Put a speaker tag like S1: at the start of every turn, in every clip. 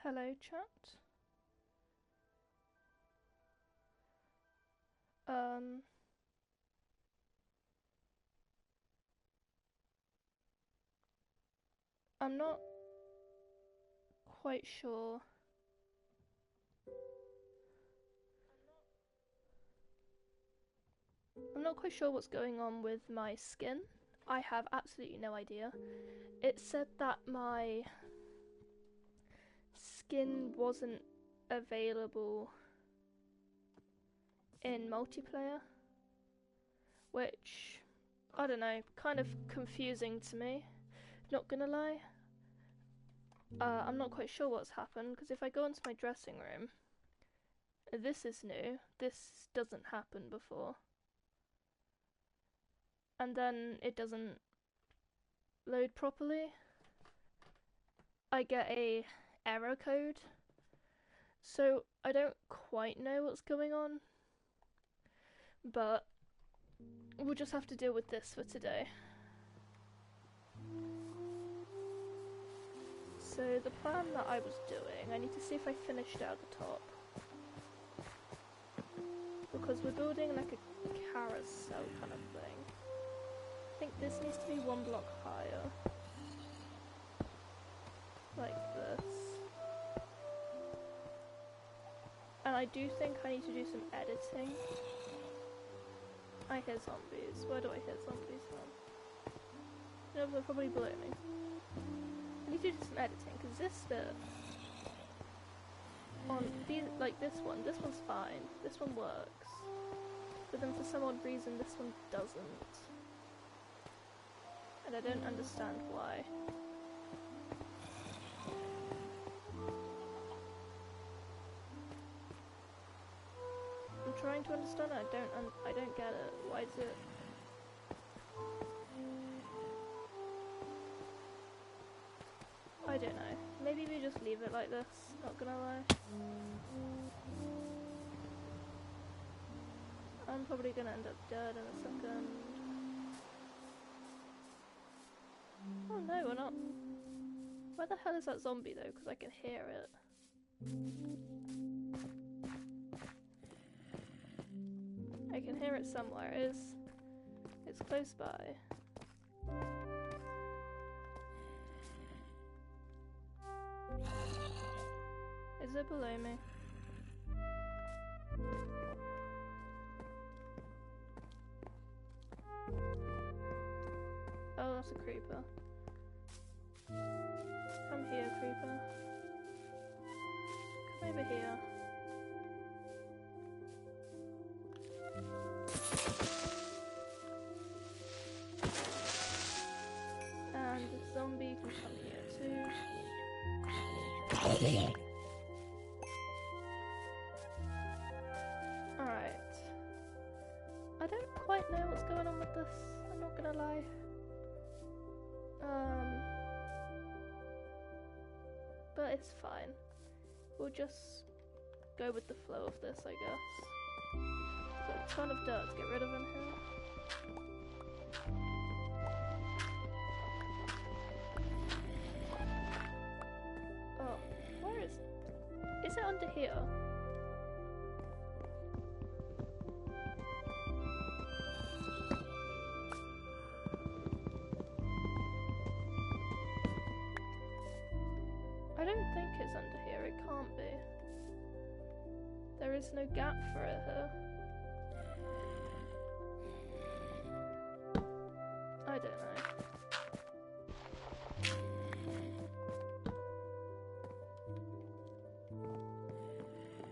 S1: Hello, chat. I'm not quite sure. I'm not quite sure what's going on with my skin. I have absolutely no idea. It said that my skin wasn't available in multiplayer, which, I don't know, kind of confusing to me, not gonna lie. I'm not quite sure what's happened, because if I go into my dressing room, this is new, this doesn't happen before. And then it doesn't load properly. I get a error code, so I don't quite know what's going on, but we'll just have to deal with this for today. So the plan that I was doing, I need to see if I finished out the top, because we're building like a carousel kind of thing. I think this needs to be 1 block higher, like this. And I do think I need to do some editing. I hear zombies. Where do I hear zombies from? No, they're probably below me. I need to do some editing, because this bit on these, like this one's fine. This one works. But then for some odd reason this one doesn't. And I don't understand why. I'm trying to understand it. I don't get it. Why is it? I don't know. Maybe we just leave it like this, not gonna lie. I'm probably gonna end up dead in a second. Oh no, we're not. Where the hell is that zombie though? Because I can hear it. I can hear it somewhere. It's close by. Is it below me? Oh, that's a creeper. Come here, creeper. Come over here. And the zombie can come here too. Alright. I don't quite know what's going on with this, I'm not gonna lie. But it's fine. We'll just go with the flow of this, I guess. Got a ton of dirt to get rid of in here. Oh, where is it? Is it under here? I don't think it's under here, it can't be. There is no gap for it here. I don't know.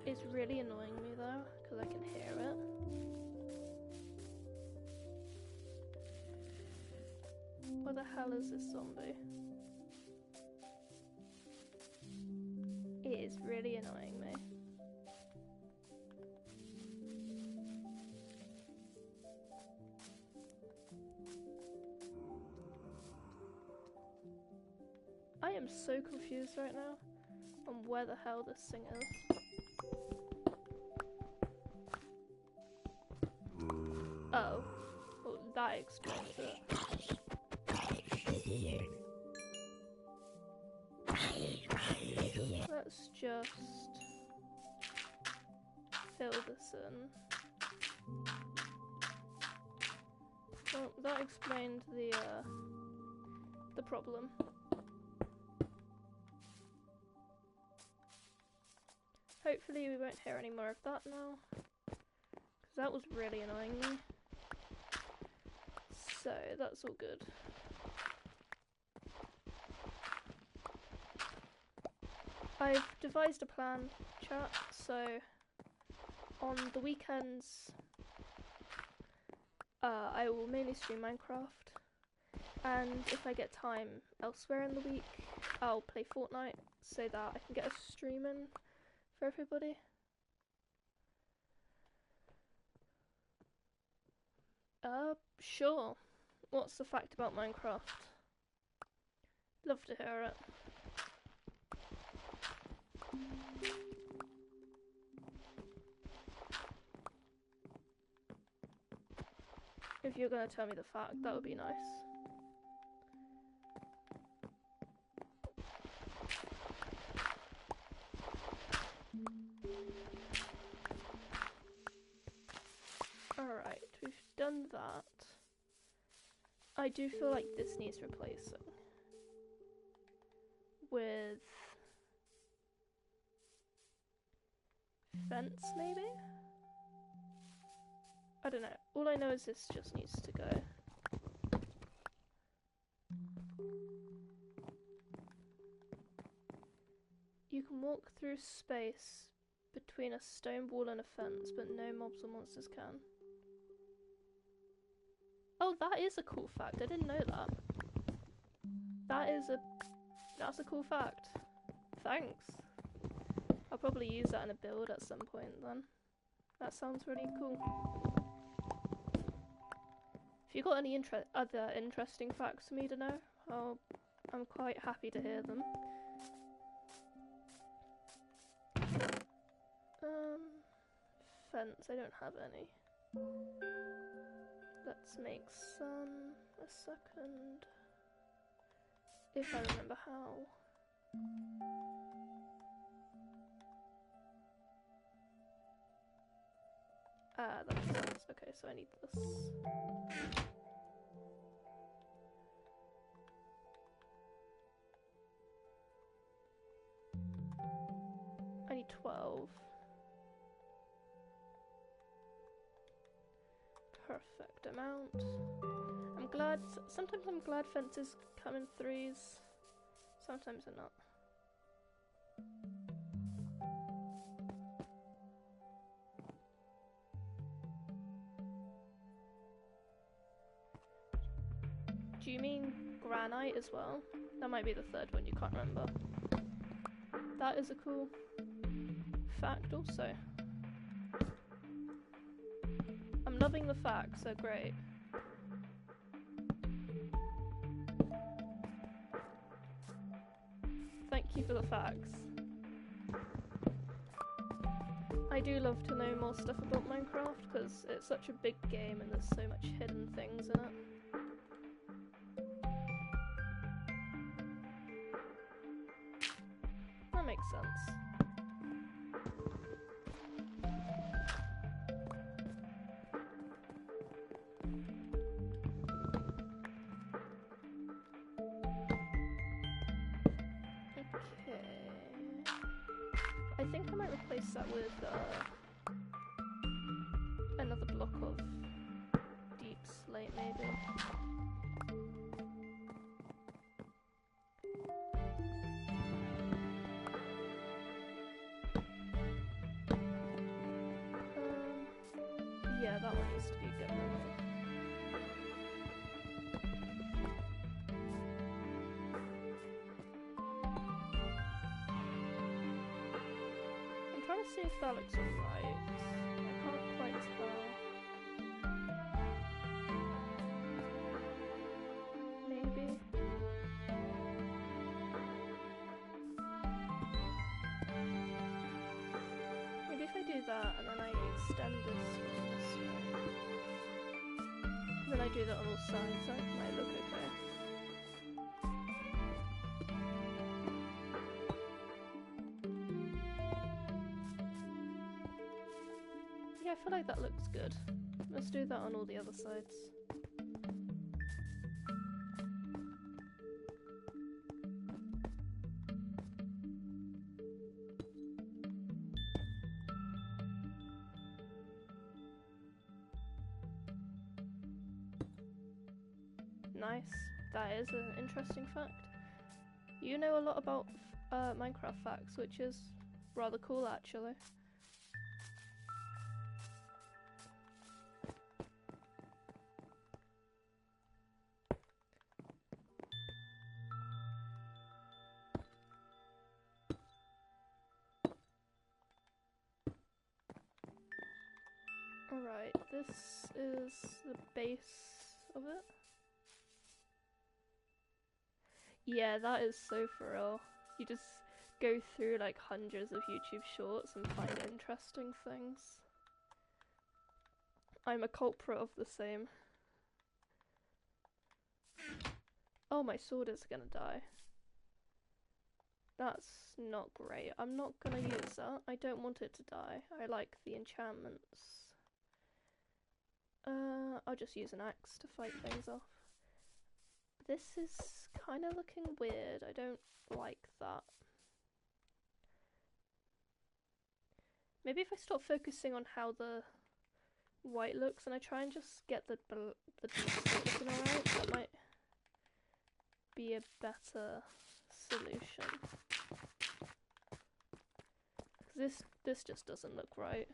S1: It's really annoying me though, because I can hear it. Where the hell is this zombie? It is really annoying me. I am so confused right now on where the hell this thing is. Oh. Well, that explains it. Let's just fill this in. Well, that explained the problem. Hopefully we won't hear any more of that now, because that was really annoying me. So that's all good. I've devised a plan, chat, so on the weekends I will mainly stream Minecraft, and if I get time elsewhere in the week I'll play Fortnite so that I can get a stream in for everybody. Sure. What's the fact about Minecraft? Love to hear it. If you're gonna tell me the fact, that would be nice. Alright, we've done that. I do feel like this needs replacing with fence, maybe? I don't know. All I know is this just needs to go. You can walk through space between a stone wall and a fence, but no mobs or monsters can. Oh, that is a cool fact. I didn't know that. That's a cool fact. Thanks. I'll probably use that in a build at some point then. That sounds really cool. If you got any other interesting facts for me to know, I'm quite happy to hear them. Fence, I don't have any. Let's make some. A second. If I remember how. Ah, that makes sense. Okay, so I need this. I need 12. Perfect amount. Sometimes I'm glad fences come in 3s, sometimes they're not. Do you mean granite as well? That might be the third one, you can't remember. That is a cool fact also. I'm loving the facts, they're great. Thank you for the facts. I do love to know more stuff about Minecraft because it's such a big game and there's so much hidden things in it. That makes sense. I think I might replace that with another block of deep slate, maybe. Yeah, that one needs to be good. I'm trying to see if that looks alright. I can't quite tell. Maybe. Maybe if I do that and then I extend this way, and then I do that on all sides, that might look okay. Yeah, I feel like that looks good. Let's do that on all the other sides. Nice. That is an interesting fact. You know a lot about Minecraft facts, which is rather cool actually. Alright, this is the base of it. Yeah, that is so for real. You just go through like hundreds of YouTube shorts and find interesting things. I'm a culprit of the same. Oh, my sword is gonna die. That's not great. I'm not gonna use that. I don't want it to die. I like the enchantments. I'll just use an axe to fight things off. This is kind of looking weird. I don't like that. Maybe if I stop focusing on how the white looks and I try and just get the beast looking alright, that might be a better solution. Because this just doesn't look right.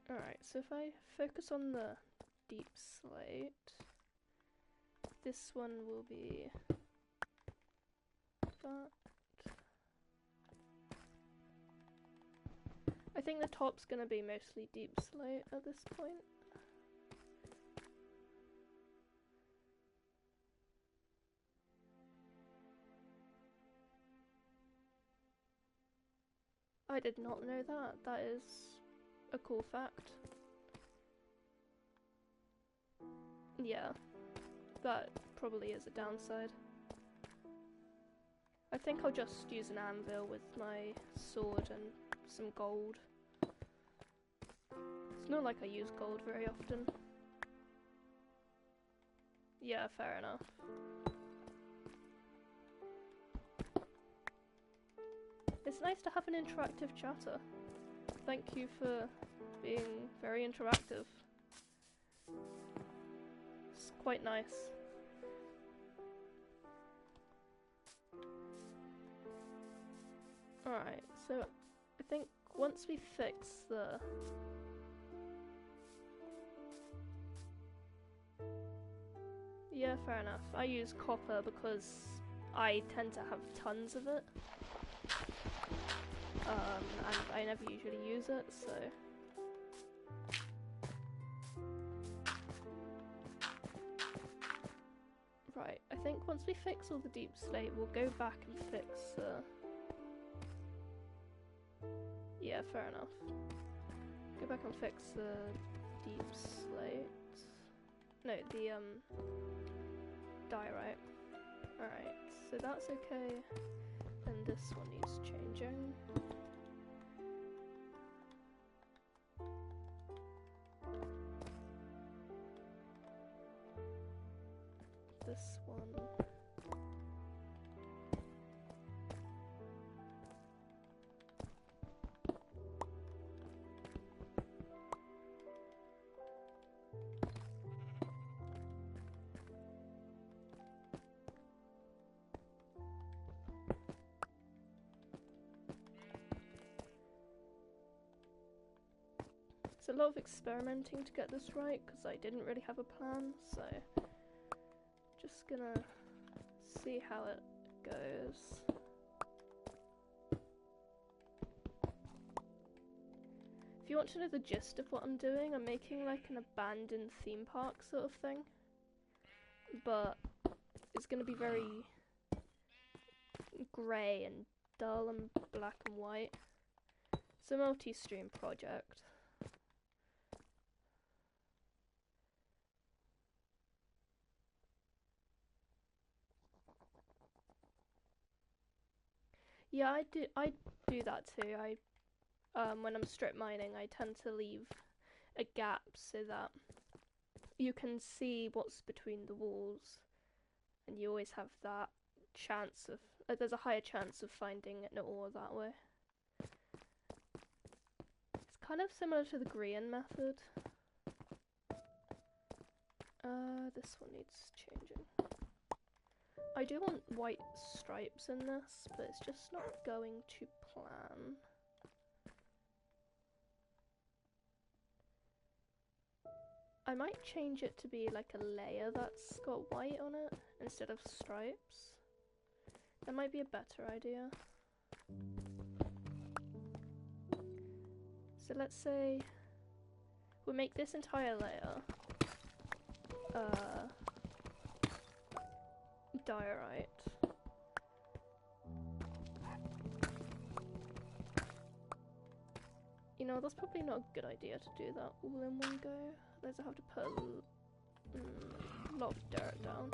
S1: Alright, so if I focus on the deep slate, this one will be that. I think the top's gonna be mostly deep slate at this point. I did not know that. That is a cool fact. Yeah, that probably is a downside. I think I'll just use an anvil with my sword and some gold. It's not like I use gold very often. Yeah, fair enough. It's nice to have an interactive chatter. Thank you for being very interactive. It's quite nice. Alright, so I think once we fix the... Yeah, fair enough. I use copper because I tend to have tons of it. And I never usually use it, so... Right, I think once we fix all the deep slate, we'll go back and fix yeah, fair enough. Go back and fix the deep slate. No, the diorite. Alright, so that's okay. And this one needs changing. This one. It's a lot of experimenting to get this right, because I didn't really have a plan, so just gonna see how it goes. If you want to know the gist of what I'm doing, I'm making like an abandoned theme park sort of thing, but it's gonna be very grey and dull and black and white. It's a multi-stream project. Yeah, I do that too. When I'm strip mining, I tend to leave a gap so that you can see what's between the walls, and you always have that chance of there's a higher chance of finding an ore that way. It's kind of similar to the green method. This one needs changing. I do want white stripes in this, but it's just not going to plan. I might change it to be like a layer that's got white on it instead of stripes. That might be a better idea. So let's say we make this entire layer diorite. You know, that's probably not a good idea to do that all in one go. Otherwise I have to put a lot of dirt down.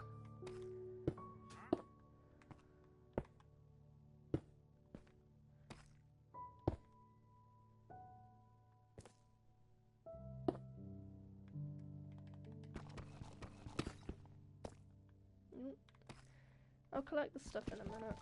S1: I'll collect the stuff in a minute.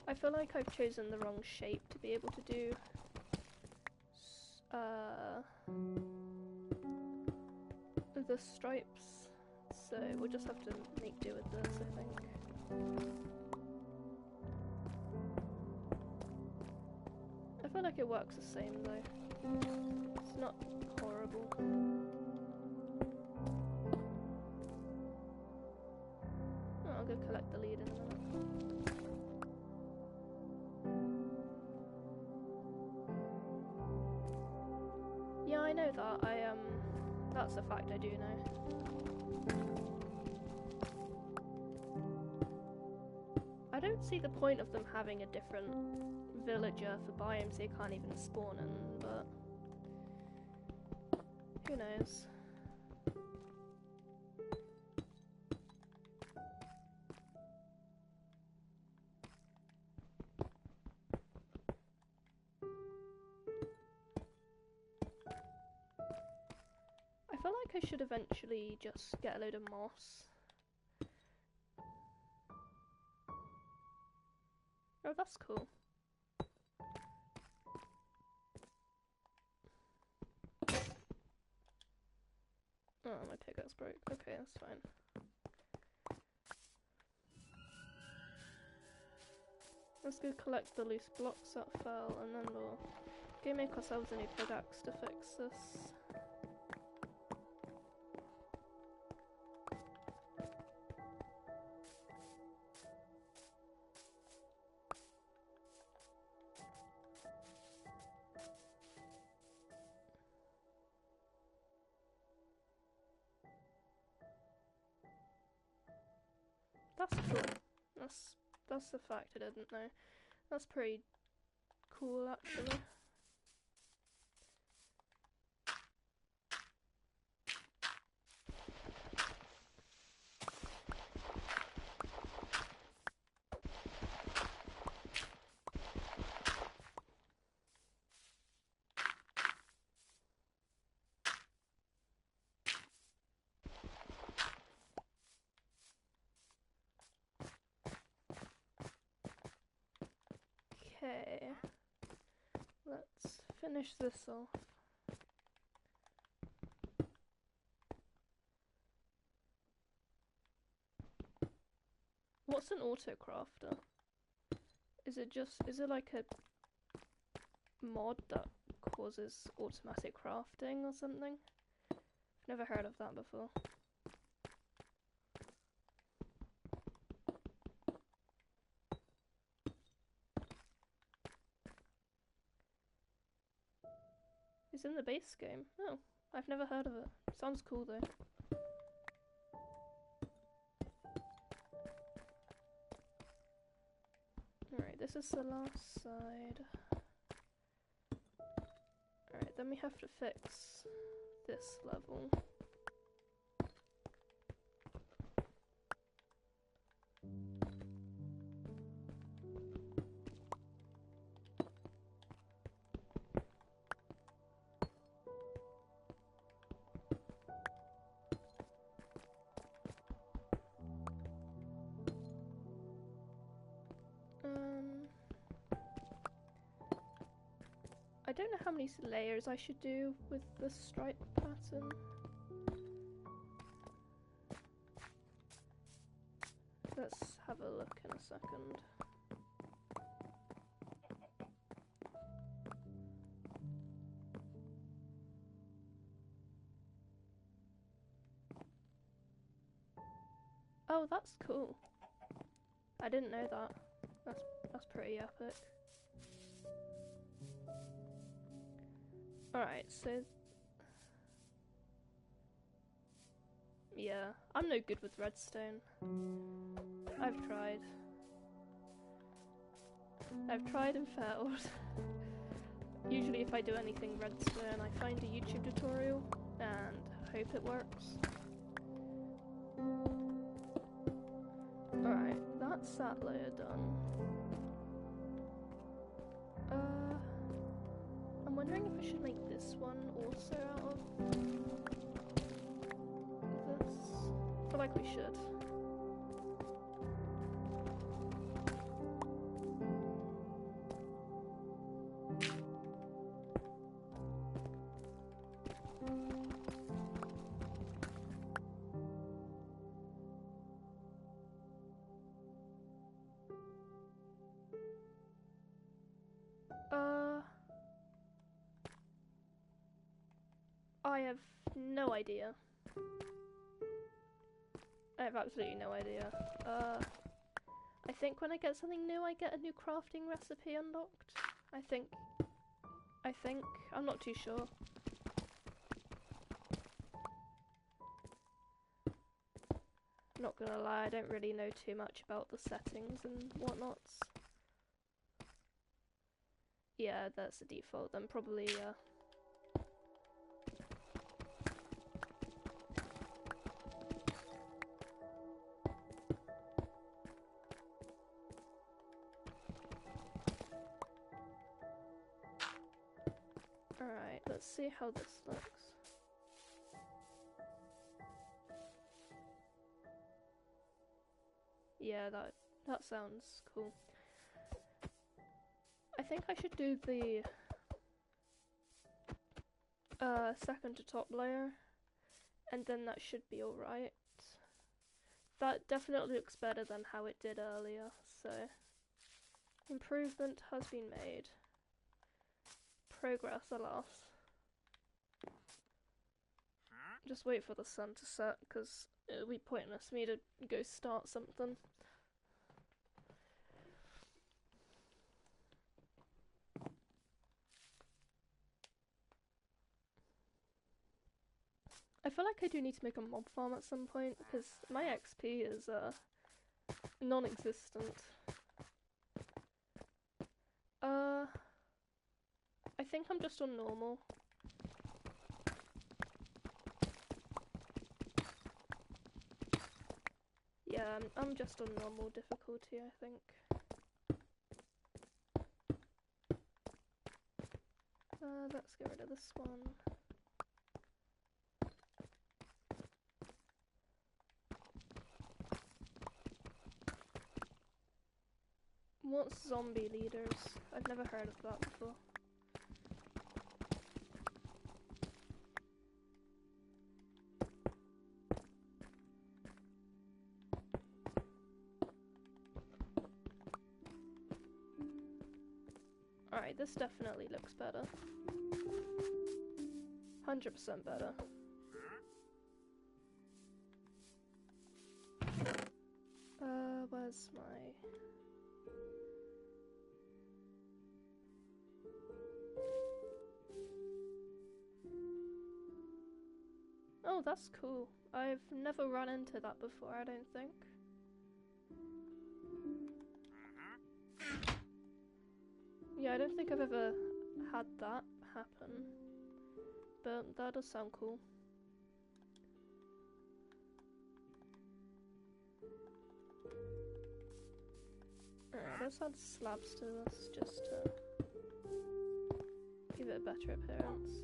S1: I feel like I've chosen the wrong shape to be able to do the stripes, so we'll just have to make do with this, I think. I feel like it works the same though. It's not horrible. Oh, I'll go collect the lead in a minute. Yeah, I know that. That's a fact I do know. I don't see the point of them having a different villager for biomes they can't even spawn in, but who knows. I feel like I should eventually just get a load of moss. Oh, that's cool. Oh, my pickaxe broke. Okay, that's fine. Let's go collect the loose blocks that fell, and then we'll go make ourselves a new pickaxe to fix this. That's cool. That's the fact I didn't know. That's pretty cool, actually. Okay, let's finish this off. What's an autocrafter? Is it like a mod that causes automatic crafting or something? I've never heard of that before. It's in the base game. Oh, I've never heard of it. Sounds cool though. Alright, this is the last side. Alright, then we have to fix this level. I don't know how many layers I should do with the stripe pattern. Let's have a look in a second. Oh, that's cool. I didn't know that. That's pretty epic. Alright, so... yeah, I'm no good with redstone. I've tried. I've tried and failed. Usually if I do anything redstone, I find a YouTube tutorial and hope it works. Alright, that's that layer done. I'm wondering if I should make this one also out of this. I feel like we should. I have no idea. I have absolutely no idea. I think when I get something new, I get a new crafting recipe unlocked. I think. I'm not too sure. I'm not gonna lie, I don't really know too much about the settings and whatnots. Yeah, that's the default, then probably, Alright, let's see how this looks. Yeah, that sounds cool. I think I should do the second to top layer, and then that should be alright. That definitely looks better than how it did earlier, so improvement has been made. Progress, alas. Just wait for the sun to set, because it'll be pointless for me to go start something. I feel like I do need to make a mob farm at some point, because my XP is non-existent. I think I'm just on normal. Yeah, I'm just on normal difficulty, I think. Let's get rid of this one. What's zombie leaders? I've never heard of that before. Alright, this definitely looks better. 100% better. Where's my... Oh, that's cool. I've never run into that before, I don't think. Yeah, I don't think I've ever had that happen. but that does sound cool. Alright, let's add slabs to this just to give it a better appearance.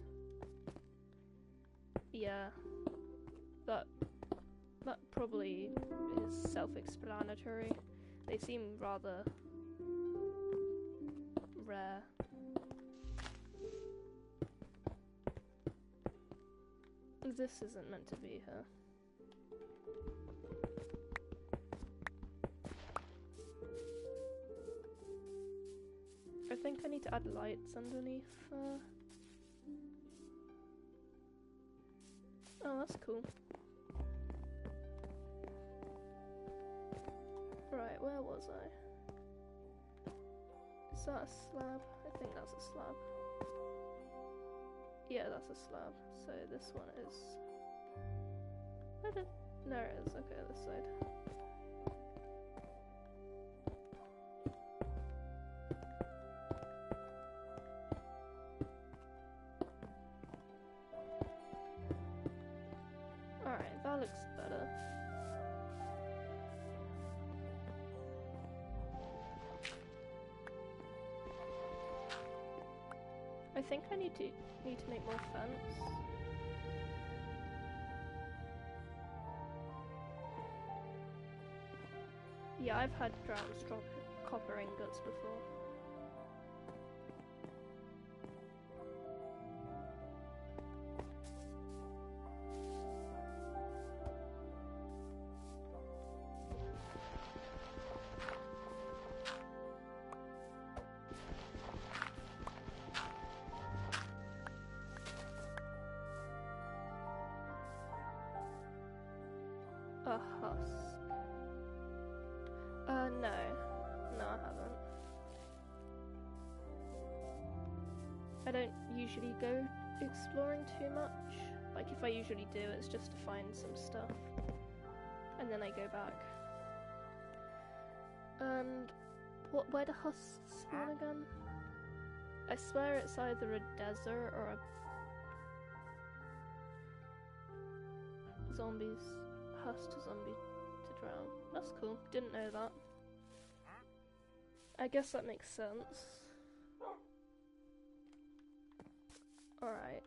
S1: Yeah, that probably is self-explanatory. They seem rather rare. This isn't meant to be here. I think I need to add lights underneath. Oh, that's cool. Right, where was I? Is that a slab? I think that's a slab. Yeah, that's a slab. So this one is... There it is. Okay, this side. Alright, that looks better. I think I need to make more fence. Yeah, I've had drowns drop copper ingots before. A husk. No. No, I haven't. I don't usually go exploring too much. Like, if I usually do, it's just to find some stuff. And then I go back. And where do husks spawn again? I swear it's either a desert or a zombies. Husk to zombie to drown. That's cool. Didn't know that. I guess that makes sense. Alright.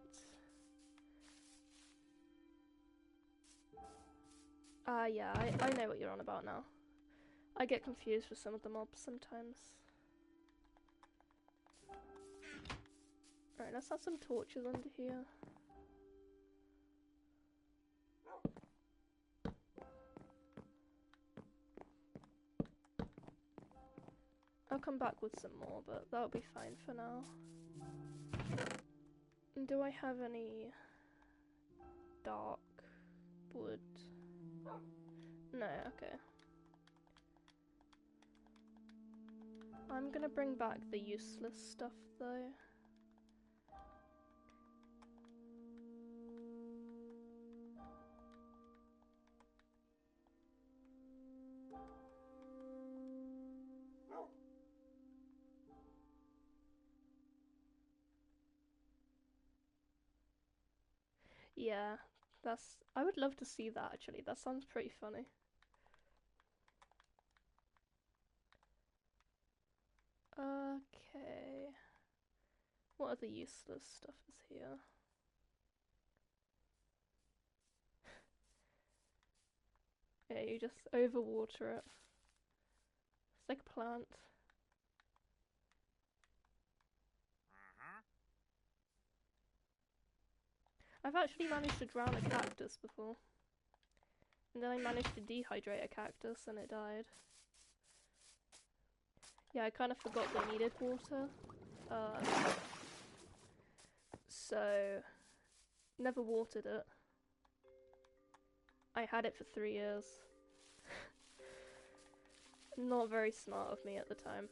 S1: Yeah, I know what you're on about now. I get confused with some of the mobs sometimes. Alright, let's have some torches under here. I'll come back with some more, but that'll be fine for now. Do I have any dark wood? No, okay. I'm gonna bring back the useless stuff though. Yeah, I would love to see that actually. That sounds pretty funny. Okay. What other useless stuff is here? Yeah, you just overwater it. It's like a plant. I've actually managed to drown a cactus before. And then I managed to dehydrate a cactus and it died. Yeah, I kind of forgot they needed water. So, never watered it. I had it for 3 years. Not very smart of me at the time.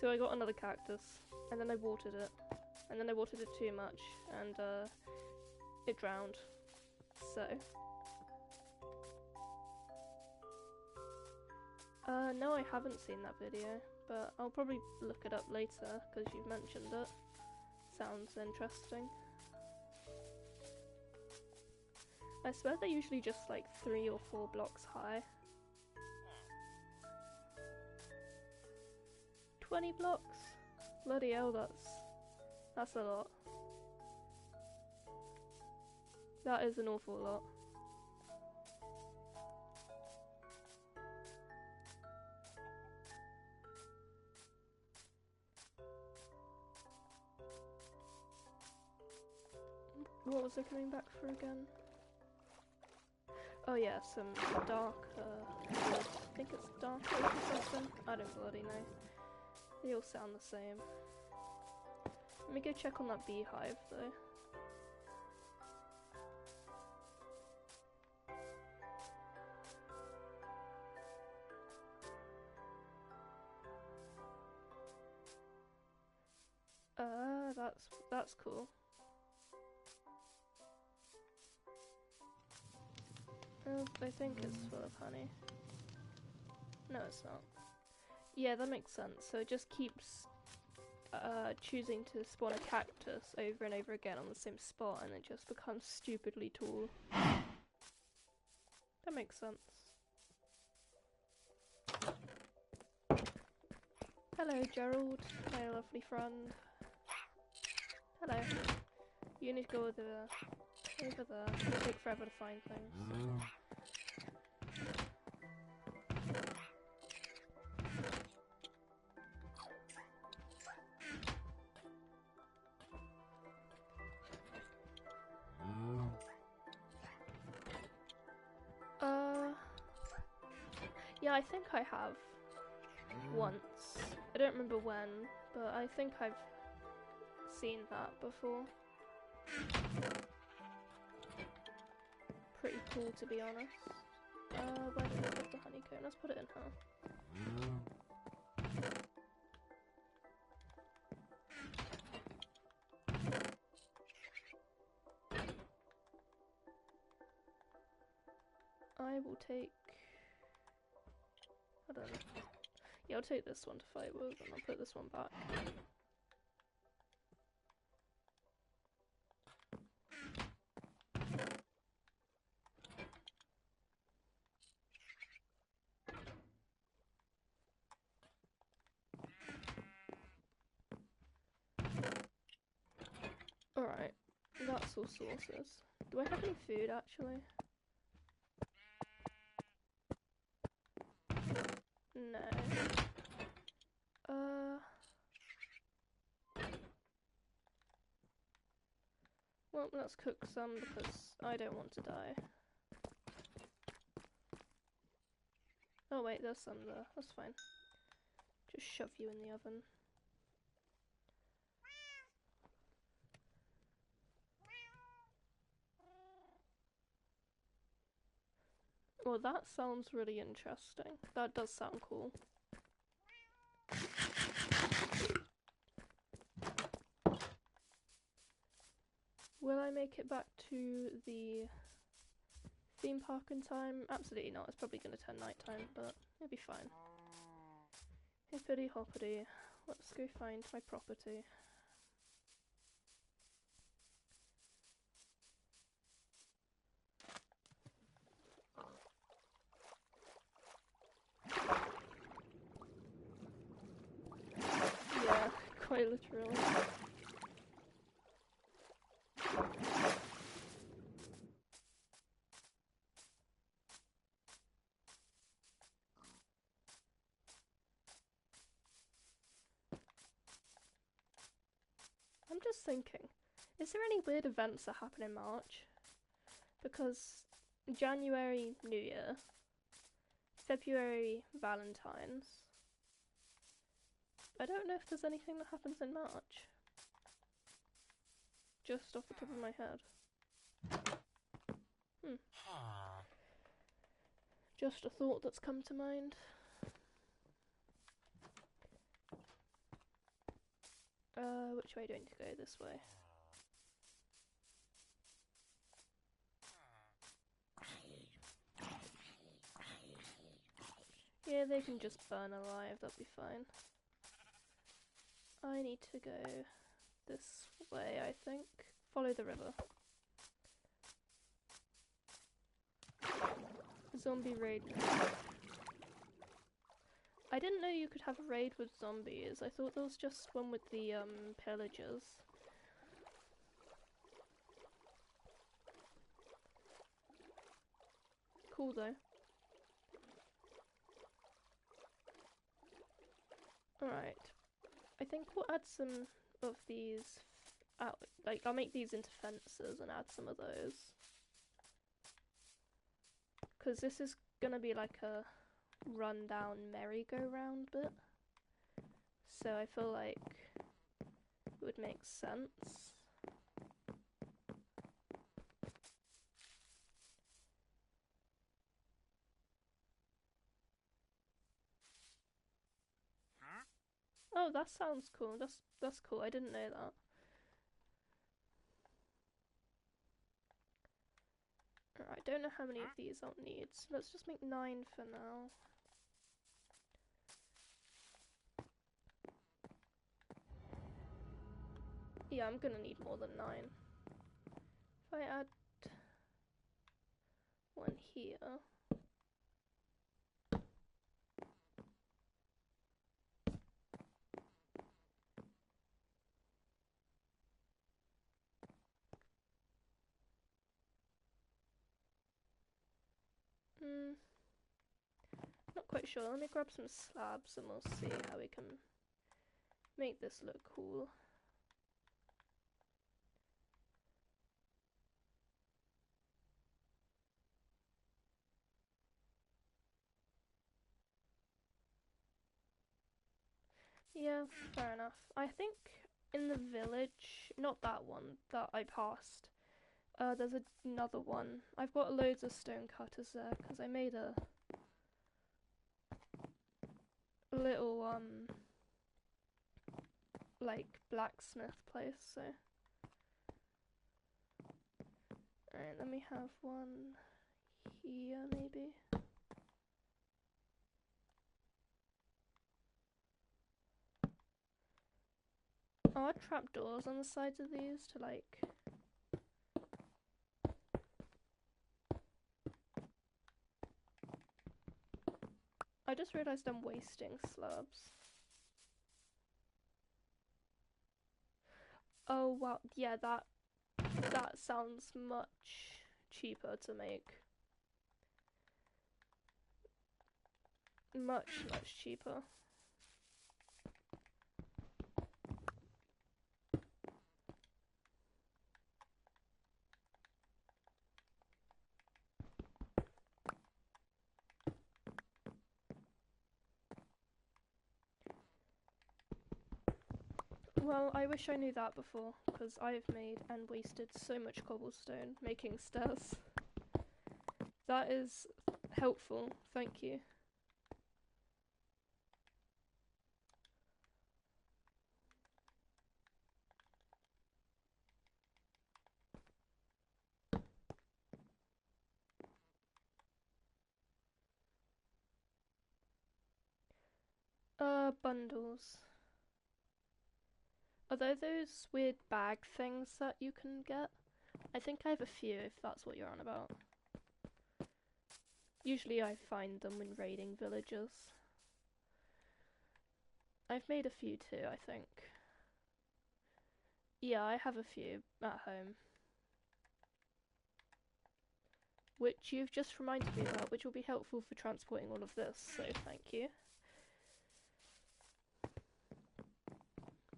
S1: So I got another cactus, and then I watered it. And then I watered it too much, and it drowned. So... no, I haven't seen that video. but I'll probably look it up later because you've mentioned it. Sounds interesting. I swear they're usually just like 3 or 4 blocks high. 20 blocks? Bloody hell, that's a lot. That is an awful lot. What was I coming back for again? Oh yeah, some dark, I think it's dark oak or something. I don't bloody know. They all sound the same. Let me go check on that beehive though. That's cool. I think it's full of honey. No, it's not. Yeah, that makes sense. So it just keeps choosing to spawn a cactus over and over again on the same spot, and it just becomes stupidly tall. That makes sense. Hello, Gerald, my lovely friend. Hello. You need to go over there. It'll take forever to find things. Yeah, I think I have. Once. I don't remember when, but I think I've seen that before. Pretty cool, to be honest. Where did I put the honeycomb? Let's put it in here. I will take... I don't know. Yeah, I'll take this one to fight with, and I'll put this one back. Alright, that's all sources. Do I have any food, actually? No. Well, let's cook some because I don't want to die. Oh wait, there's some there. That's fine. Just shove you in the oven. Well, that sounds really interesting. That does sound cool. Will I make it back to the theme park in time? Absolutely not. It's probably going to turn nighttime, but it'll be fine. Hippity hoppity. Let's go find my property. Yeah, quite literally. I'm just thinking, is there any weird events that happen in March? Because January, New Year, February, Valentine's. I don't know if there's anything that happens in March. Just off the top of my head. Just a thought that's come to mind. Which way do I need to go? This way. Yeah, they can just burn alive, that'll be fine. I need to go this way, I think. Follow the river. Zombie raid. I didn't know you could have a raid with zombies. I thought there was just one with the pillagers. Cool though. Alright. I think we'll add some of these out. Like, I'll make these into fences and add some of those. Because this is gonna be like a run-down merry-go-round bit. So I feel like it would make sense. Oh, that sounds cool. That's cool. I didn't know that. Alright, I don't know how many of these I'll need, so let's just make 9 for now. Yeah, I'm gonna need more than 9. If I add one here. Not quite sure. Let me grab some slabs and we'll see how we can make this look cool. Yeah, fair enough. I think in the village, not that one that I passed, there's another one. I've got loads of stone cutters there because I made a little like blacksmith place, so alright, let me have one here maybe. Oh, I'll trapdoors on the sides of these to like I just realised I'm wasting slabs. Oh wow, yeah, that sounds much cheaper to make. Much cheaper. Well, I wish I knew that before, because I've made and wasted so much cobblestone making stairs. That is helpful, thank you. Bundles. Are there those weird bag things that you can get? I think I have a few, if that's what you're on about. Usually I find them when raiding villages. I've made a few too, I think. Yeah, I have a few at home. Which you've just reminded me about, which will be helpful for transporting all of this, so thank you.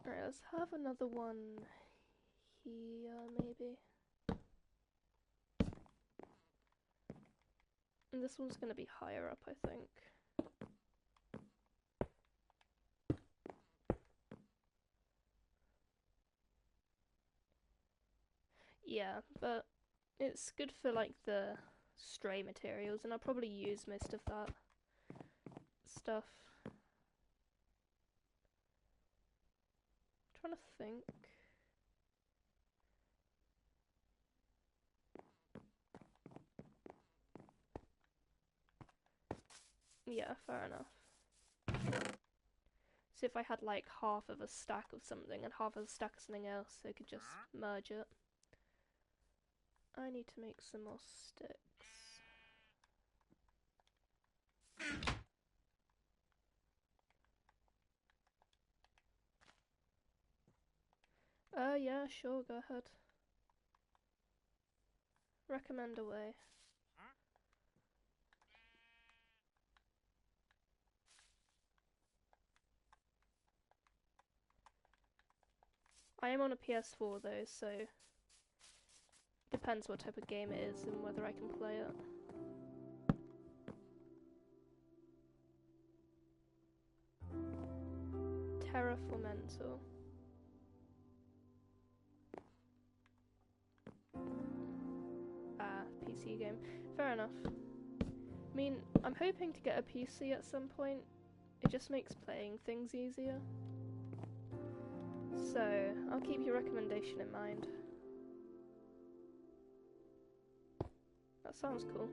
S1: Alright, let's have another one here, maybe. And this one's gonna be higher up, I think. Yeah, but it's good for like the stray materials, and I'll probably use most of that stuff. I'm trying to think. Yeah, fair enough. So if I had like half of a stack of something and half of a stack of something else, I could just merge it. I need to make some more sticks. Yeah, sure, go ahead. Recommend away. I am on a PS4 though, so depends what type of game it is and whether I can play it. Terraformental. PC game. Fair enough. I mean, I'm hoping to get a PC at some point. It just makes playing things easier. So, I'll keep your recommendation in mind. That sounds cool.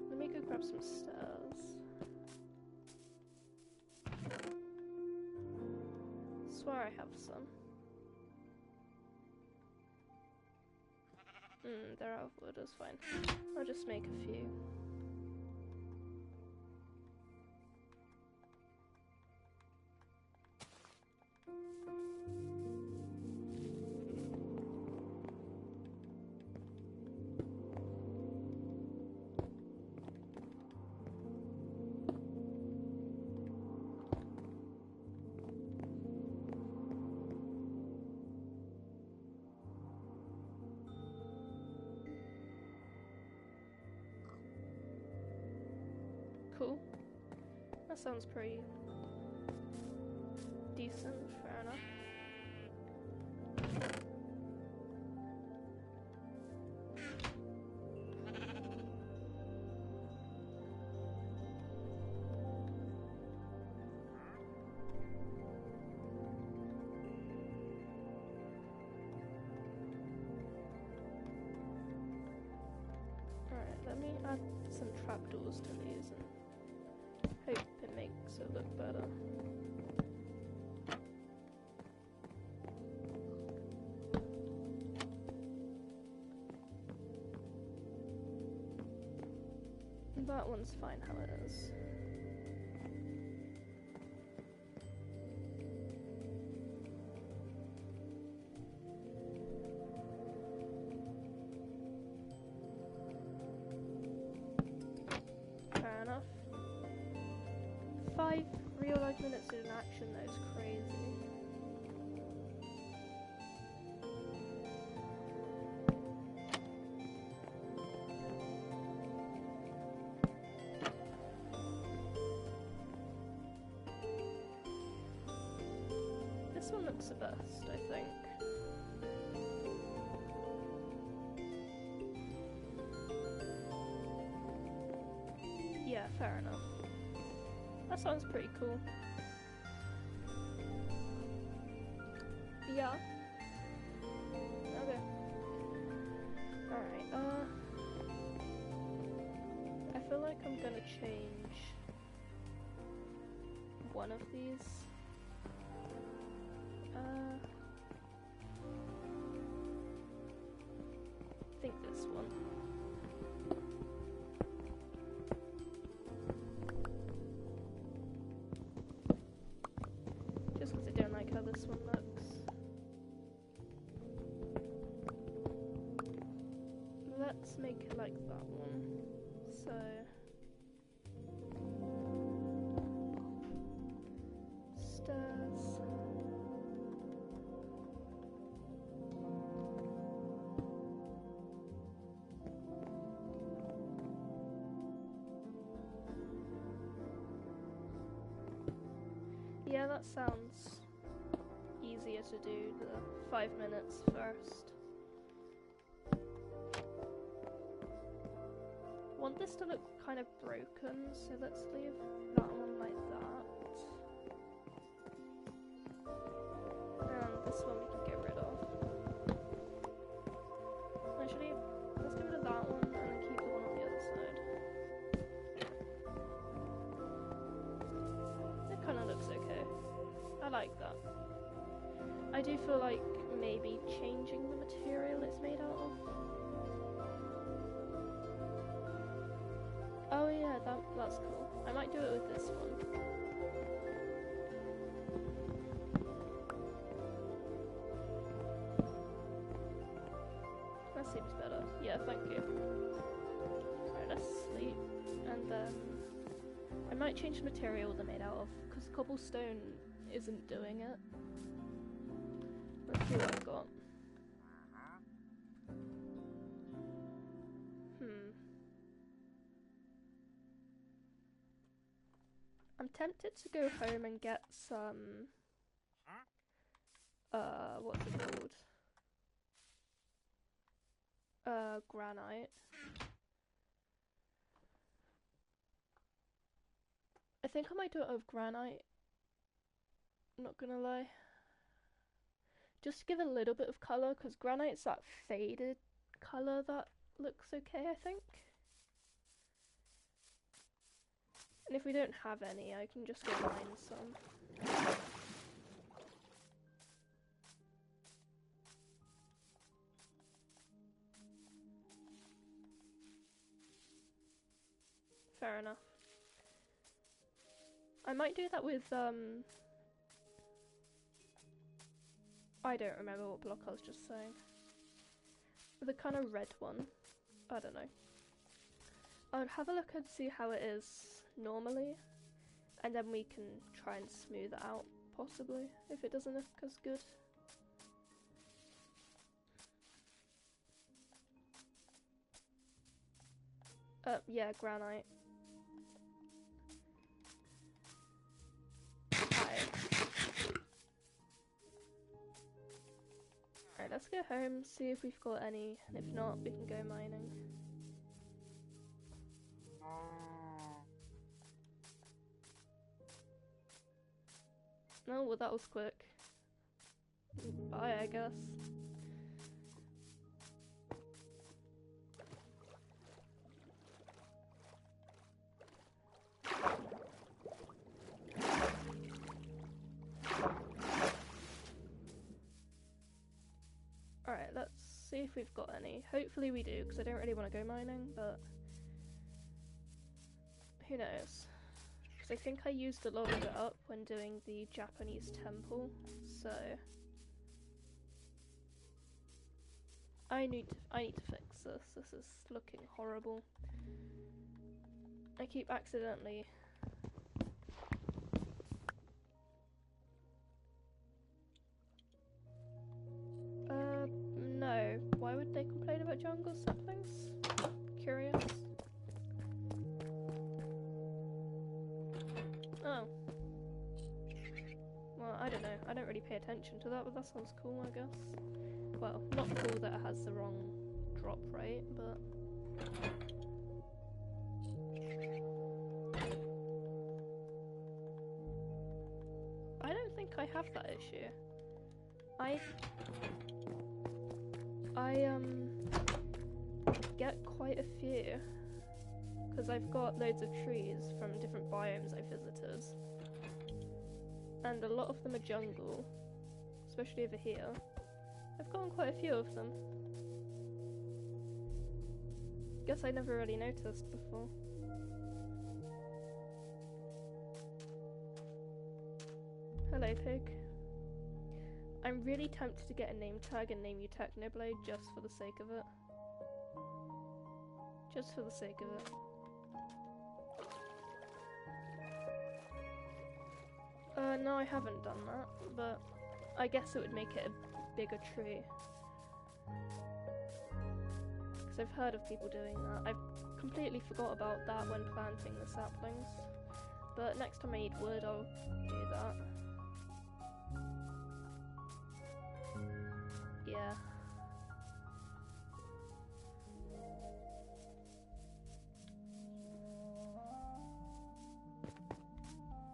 S1: Let me go grab some stairs. Swear I have some. They're out of wood, that's fine. I'll just make a few. Cool. That sounds pretty decent, fair enough. Alright, let me add some trapdoors to these and hope it makes it look better. That one's fine how it is. Fair enough. 5 real life minutes in action, that is crazy. This one looks the best, I think. Yeah, fair enough. That sounds pretty cool. Yeah. Okay. Alright, I feel like I'm gonna change one of these. I think this one. Just because I don't like how this one looks. Let's make it like that one. So stairs. Yeah, that sounds easier to do, the 5 minutes first. Want this to look kind of broken, so let's leave that one like that. And this one we can get rid of. Actually, let's get rid of that one and then keep the one on the other side. I do feel like maybe changing the material it's made out of. Oh yeah, that's cool. I might do it with this one. That seems better. Yeah, thank you. Alright, let's sleep. And then I might change the material they're made out of, because cobblestone isn't doing it. Let's see what I've got. I'm tempted to go home and get some, what's it called? Granite. I think I might do it with granite. I'm not gonna lie. Just to give a little bit of colour, because granite's that faded colour that looks okay, I think. And if we don't have any, I can just go mine some. Fair enough. I might do that with, I don't remember what block I was just saying. The kind of red one. I don't know. I'll have a look and see how it is normally, and then we can try and smooth it out, possibly, if it doesn't look as good. Yeah, granite. Alright, let's go home, see if we've got any, and if not, we can go mining. No, well that was quick. Bye, I guess. Alright, let's see if we've got any. Hopefully we do, because I don't really want to go mining, but who knows. Because I think I used a lot of it up when doing the Japanese temple, so I need to fix this. This is looking horrible. I keep accidentally no. Why would they complain about jungle saplings? Curious. Oh. Well, I don't know. I don't really pay attention to that, but that sounds cool, I guess. Well, not cool that it has the wrong drop rate, but I don't think I have that issue. I get quite a few, because I've got loads of trees from different biomes I visited, and a lot of them are jungle, especially over here. I've gotten quite a few of them. Guess I never really noticed before. Hello, pig. I'm really tempted to get a name tag and name you Technoblade just for the sake of it. Just for the sake of it. No, I haven't done that, but I guess it would make it a bigger tree. Because I've heard of people doing that. I've completely forgot about that when planting the saplings. But next time I need wood, I'll do that. Yeah.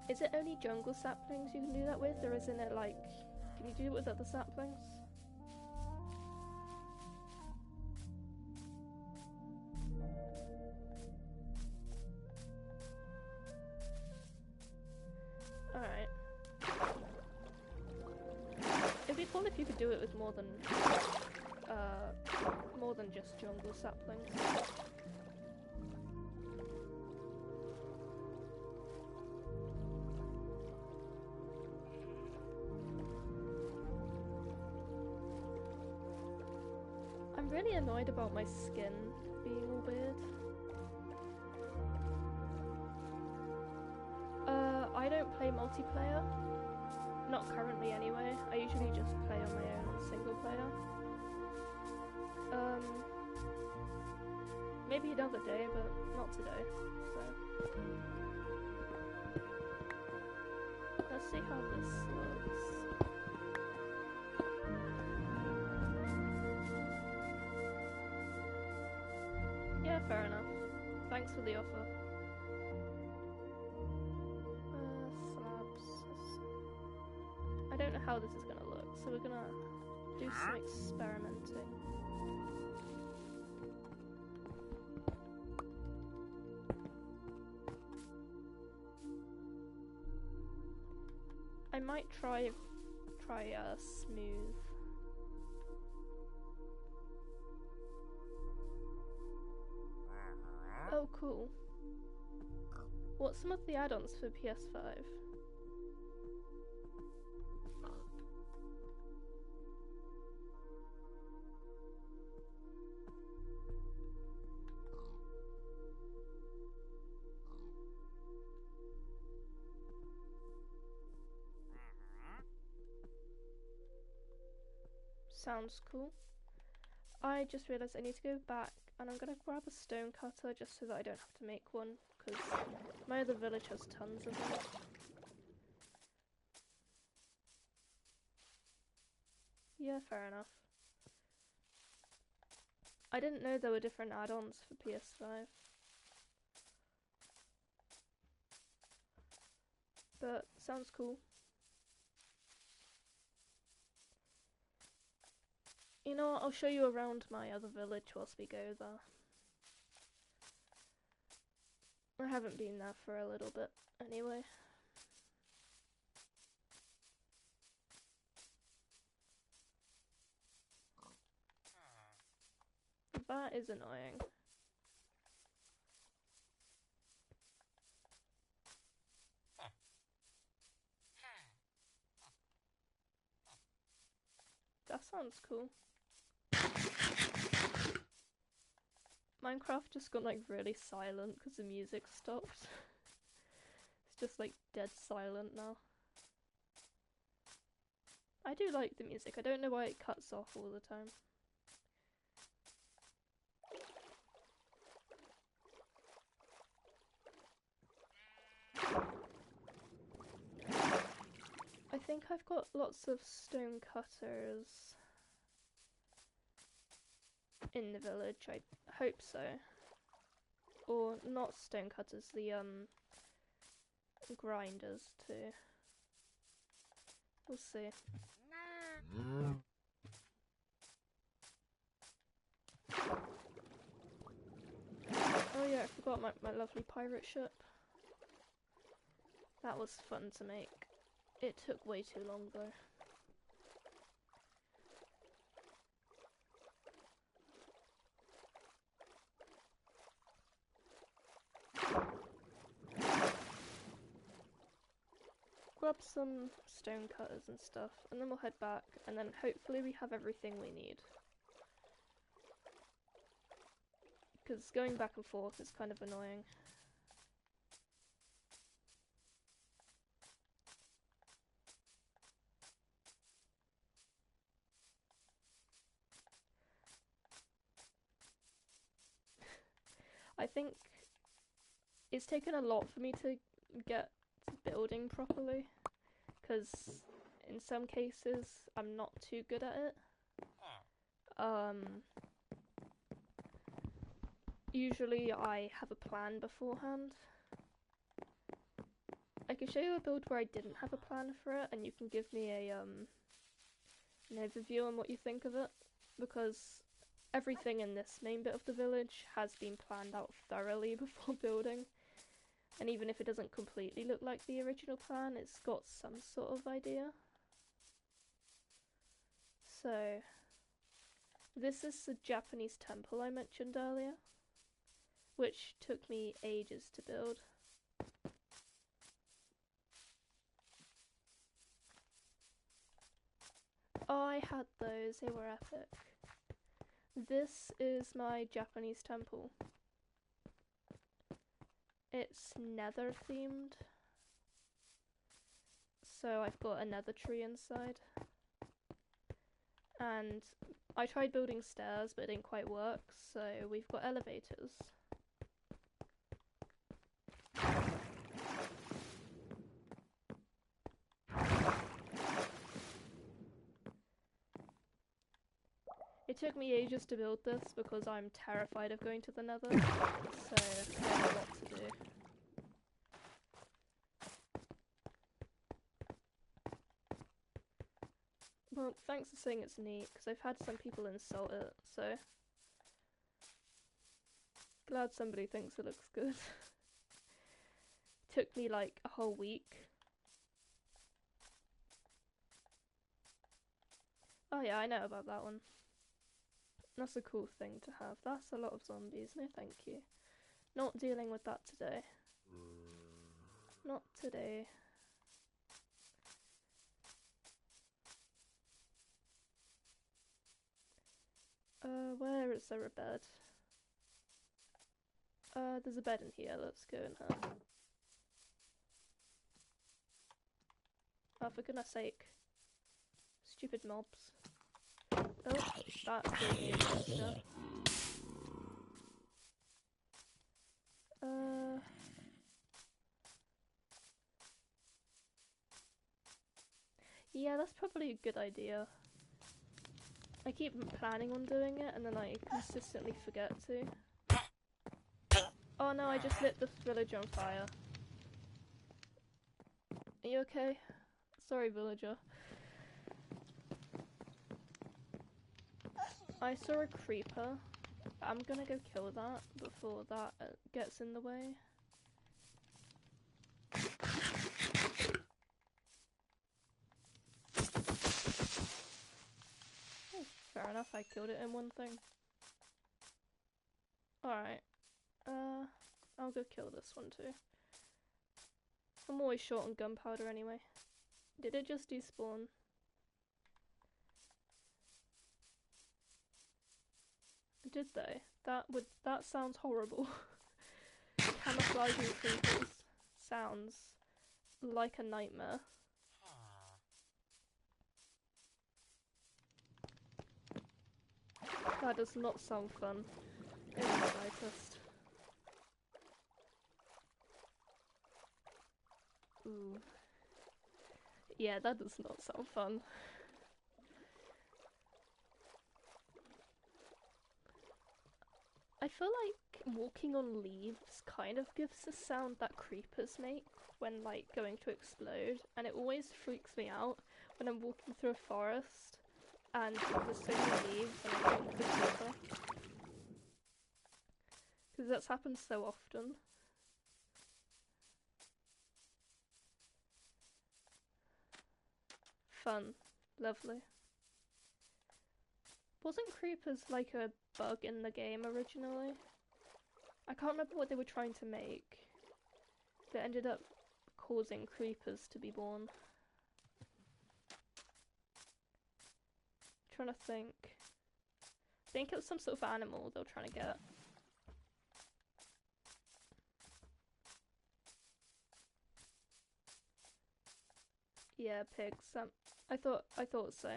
S1: Is it only jungle saplings you can do that with, or isn't it like, can you do it with other saplings? Alright. It'd be do it with more than just jungle saplings. I'm really annoyed about my skin being all weird. I don't play multiplayer. Not currently anyway. I usually just play on my own single player. Maybe another day, but not today, so. Let's see how this looks. Yeah, fair enough. Thanks for the offer. Slabs. I don't know how this is gonna look, so we're gonna do some experimenting. I might try smooth. Oh, cool. What's some of the add-ons for PS5? Sounds cool. I just realised I need to go back and I'm gonna grab a stone cutter just so that I don't have to make one, because my other village has tons of them. Yeah, fair enough. I didn't know there were different add-ons for PS5. But sounds cool. You know what, I'll show you around my other village whilst we go there. I haven't been there for a little bit anyway. That is annoying. That sounds cool. Minecraft just got like really silent because the music stopped. It's just like dead silent now. I do like the music, I don't know why it cuts off all the time. I think I've got lots of stone cutters in the village, I hope so. Or not stone cutters, the grinders too. We'll see. Oh yeah, I forgot my lovely pirate ship. That was fun to make. It took way too long though. Grab some stone cutters and stuff, and then we'll head back, and then hopefully we have everything we need. Because going back and forth is kind of annoying. I think it's taken a lot for me to get to building properly, because in some cases I'm not too good at it. Usually I have a plan beforehand. I can show you a build where I didn't have a plan for it, and you can give me a an overview on what you think of it, because everything in this main bit of the village has been planned out thoroughly before building, and even if it doesn't completely look like the original plan, it's got some sort of idea. So, this is the Japanese temple I mentioned earlier, which took me ages to build. Oh, I had those, they were epic. This is my Japanese temple. It's nether themed, so I've got a nether tree inside. And I tried building stairs, but it didn't quite work, so we've got elevators. It took me ages to build this because I'm terrified of going to the nether, so I don't know what to do. Well, thanks for saying it's neat, because I've had some people insult it, so glad somebody thinks it looks good. Took me like a whole week. Oh yeah, I know about that one. That's a cool thing to have. That's a lot of zombies, no thank you. Not dealing with that today. Not today. Where is there a bed? There's a bed in here, let's go in here. Oh, for goodness sake. Stupid mobs. Oh, that gave me a gesture. Yeah, that's probably a good idea. I keep planning on doing it and then I consistently forget to. Oh no, I just lit this village on fire. Are you okay? Sorry, villager. I saw a creeper. I'm gonna go kill that before that gets in the way. Oh, fair enough, I killed it in one thing. Alright. I'll go kill this one too. I'm always short on gunpowder anyway. Did it just despawn? Did they? That sounds horrible. Camouflaging creepers sounds like a nightmare. That does not sound fun in the slightest. Ooh. Yeah, that does not sound fun. I feel like walking on leaves kind of gives the sound that creepers make when like going to explode, and it always freaks me out when I'm walking through a forest and there's so many leaves and I think the creeper. Because that's happened so often. Fun. Lovely. Wasn't creepers like a bug in the game originally? I can't remember what they were trying to make that ended up causing creepers to be born. I'm trying to think. I think it was some sort of animal they were trying to get. Yeah, pigs. I thought so.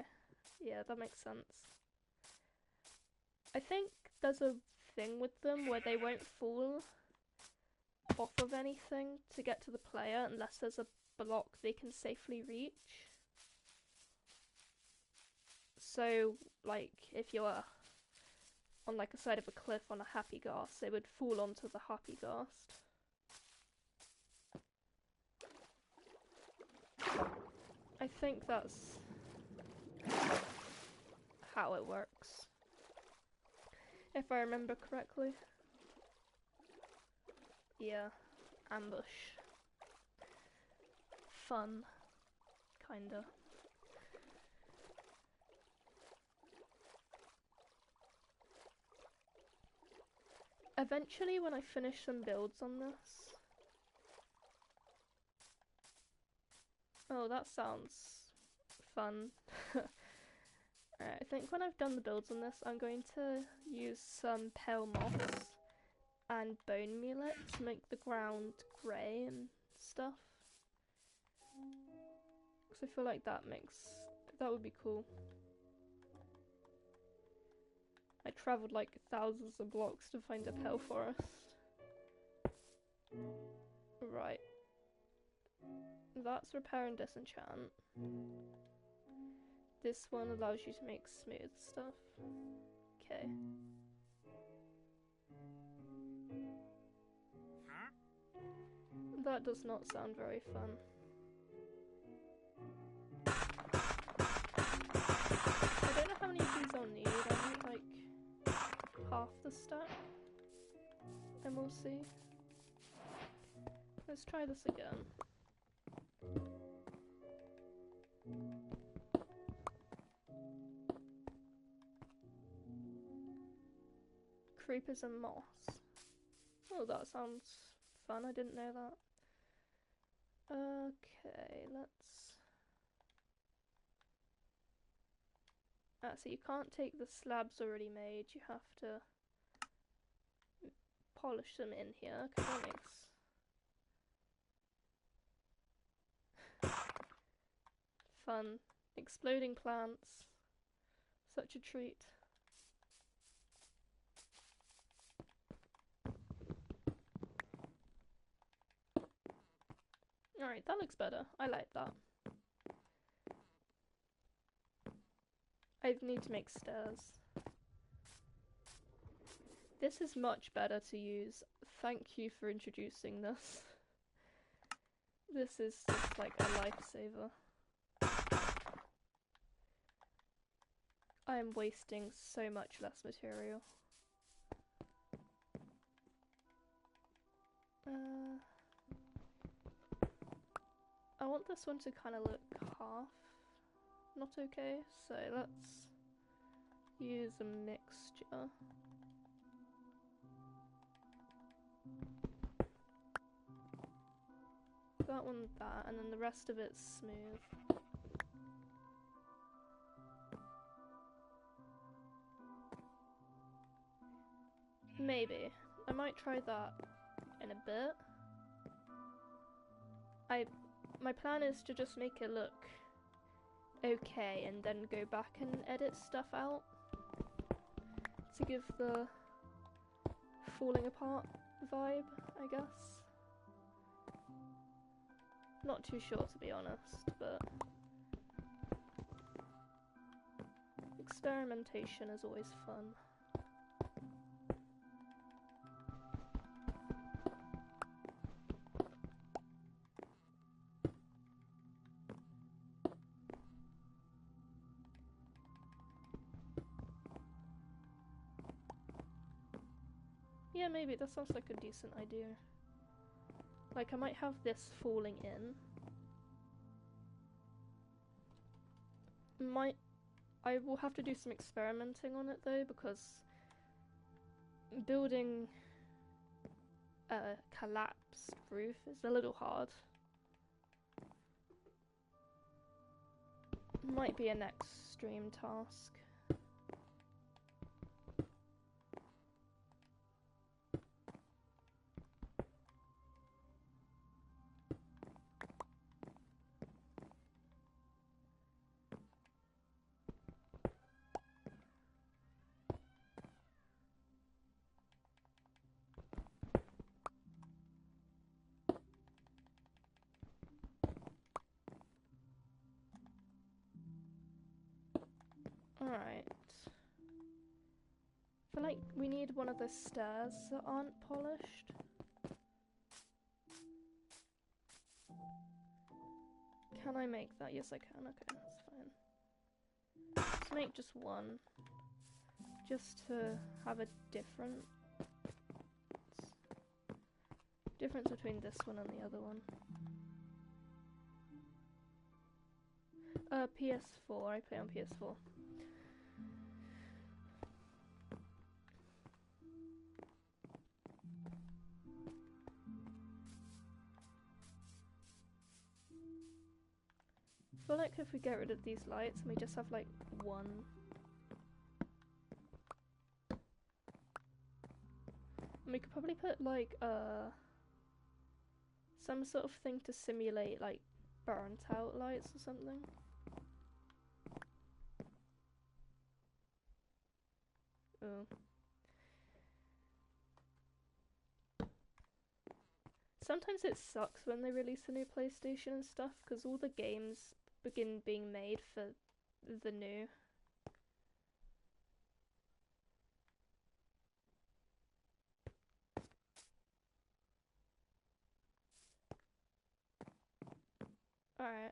S1: Yeah, that makes sense. I think there's a thing with them where they won't fall off of anything to get to the player unless there's a block they can safely reach. So, like, if you're on like a side of a cliff on a happy ghast, they would fall onto the happy ghast. I think that's how it works, if I remember correctly. Yeah, ambush. Fun. Kinda. Eventually, when I finish some builds on this... Oh, that sounds fun. Alright, I think when I've done the builds on this, I'm going to use some pale moss and bone meal to make the ground grey and stuff. Because I feel like that would be cool. I travelled like thousands of blocks to find a pale forest. Right. That's repair and disenchant. This one allows you to make smooth stuff. Okay. That does not sound very fun. I don't know how many of these I'll need. I need like half the stack. And we'll see. Let's try this again. Creepers and moss. Oh, that sounds fun. I didn't know that. Okay, let's... so you can't take the slabs already made. You have to polish them in here, because that makes... fun. Exploding plants. Such a treat. Alright, that looks better. I like that. I need to make stairs. This is much better to use. Thank you for introducing this. This is just like a lifesaver. I am wasting so much less material. I want this one to kind of look half not okay, so let's use a mixture. That one, that, and then the rest of it's smooth. Maybe. I might try that in a bit. My plan is to just make it look okay and then go back and edit stuff out to give the falling apart vibe, I guess. Not too sure, to be honest, but experimentation is always fun. Yeah, maybe that sounds like a decent idea. Like, I might have this falling in. I will have to do some experimenting on it though, because building a collapsed roof is a little hard. Might be a next stream task. Alright. I feel like we need one of the stairs that aren't polished. Can I make that? Yes, I can. Okay, that's fine. Let's make just one. Just to have a difference between this one and the other one. PS4. I play on PS4. feel like if we get rid of these lights and we just have like one. And we could probably put like some sort of thing to simulate like burnt out lights or something. Oh. Sometimes it sucks when they release a new PlayStation and stuff, because all the games begin being made for the new. Alright.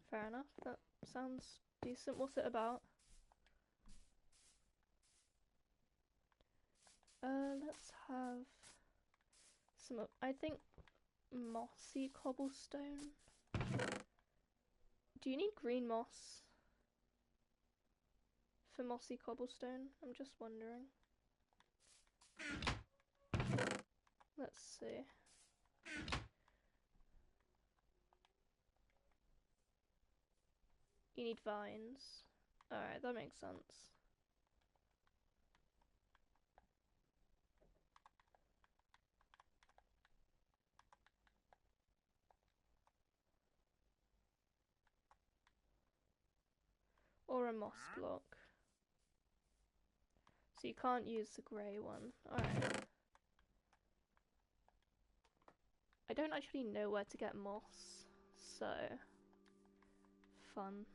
S1: Fair enough, that sounds decent. What's it about? Let's have some, I think, mossy cobblestone. Do you need green moss for mossy cobblestone? I'm just wondering. Let's see. You need vines. Alright, that makes sense. Or a moss block. So you can't use the grey one. Alright. I don't actually know where to get moss, so fun.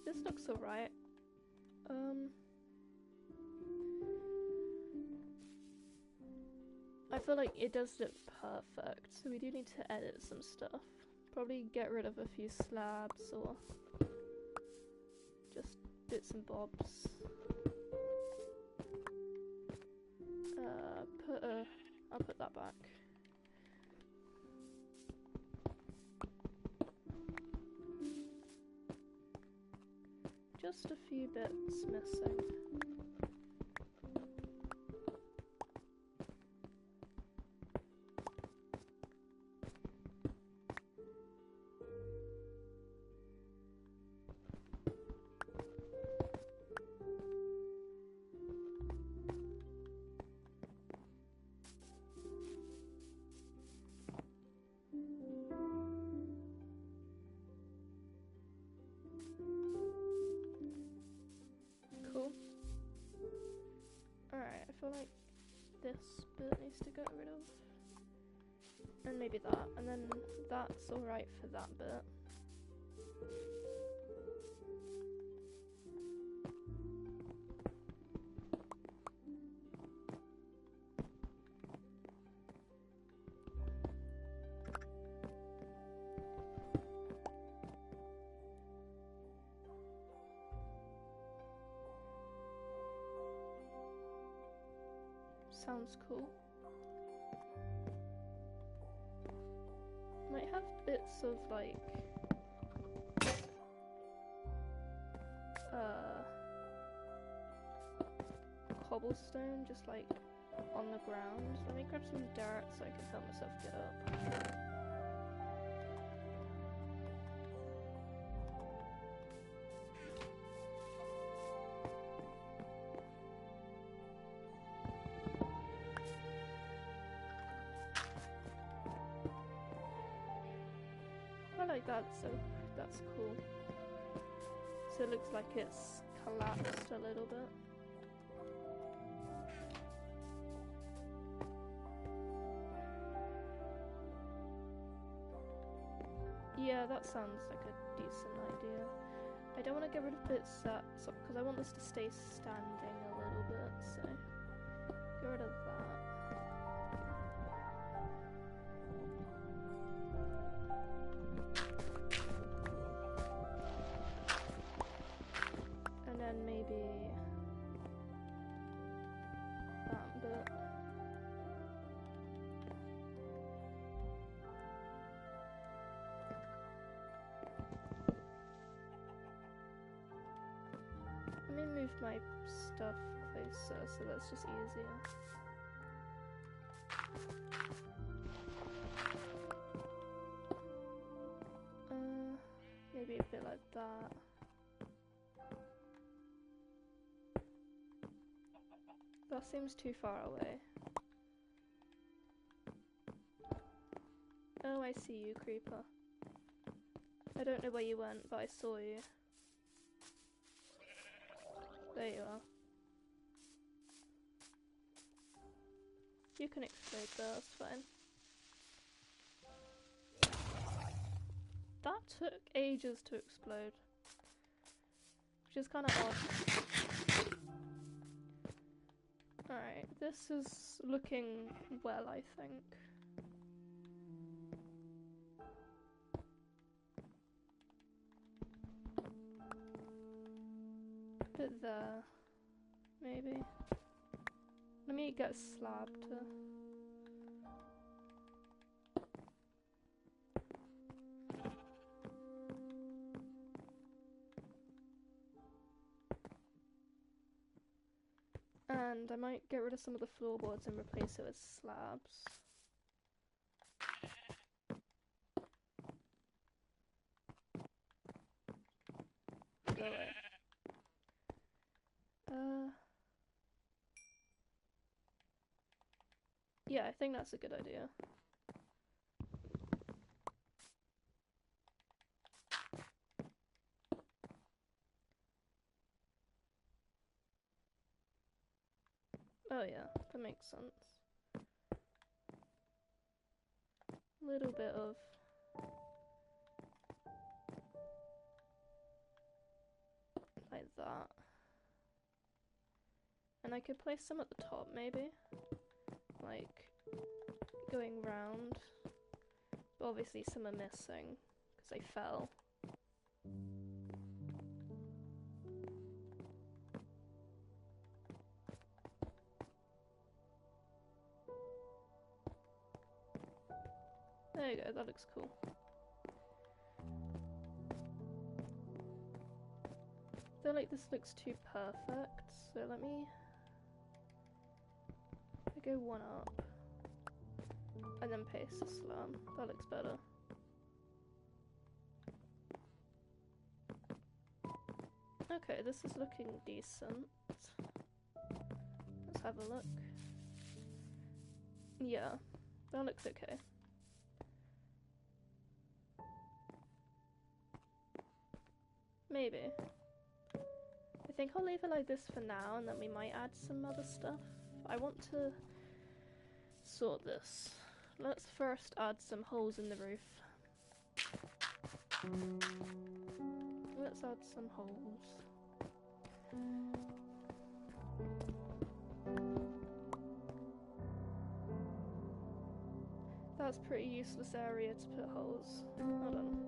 S1: This looks alright. I feel like it does look perfect, so we do need to edit some stuff. Probably get rid of a few slabs or just bits and bobs. I'll put that back. Just a few bits missing. Alright, I feel like this bit needs to get rid of. And maybe that. And then that's alright for that bit. Sounds cool. Might have bits of like cobblestone just like on the ground. Let me grab some dirt so I can help myself get up. I like that, so that's cool. So it looks like it's collapsed a little bit. Yeah, that sounds like a decent idea. I don't want to get rid of bits that, because I want this to stay standing a little bit, so get rid of that. And then maybe that bit. closer, so that's just easier. Maybe a bit like that. That seems too far away. Oh, I see you, creeper. I don't know where you went, but I saw you. There you are. You can explode there, that's fine. That took ages to explode. Which is kind of odd. Alright, this is looking well, I think. Bit there, maybe. Let me get a slab to... And I might get rid of some of the floorboards and replace it with slabs. Go away. Yeah, I think that's a good idea. Oh yeah, that makes sense. A little bit of... like that. And I could place some at the top, maybe? Like, going round. But obviously some are missing, because they fell. There you go, that looks cool. I feel like this looks too perfect, so let me go one up. And then paste a slab. That looks better. Okay, this is looking decent. Let's have a look. Yeah, that looks okay. Maybe. I think I'll leave it like this for now, and then we might add some other stuff. I want to sort this. Let's first add some holes in the roof. Let's add some holes. That's a pretty useless area to put holes. Hold on.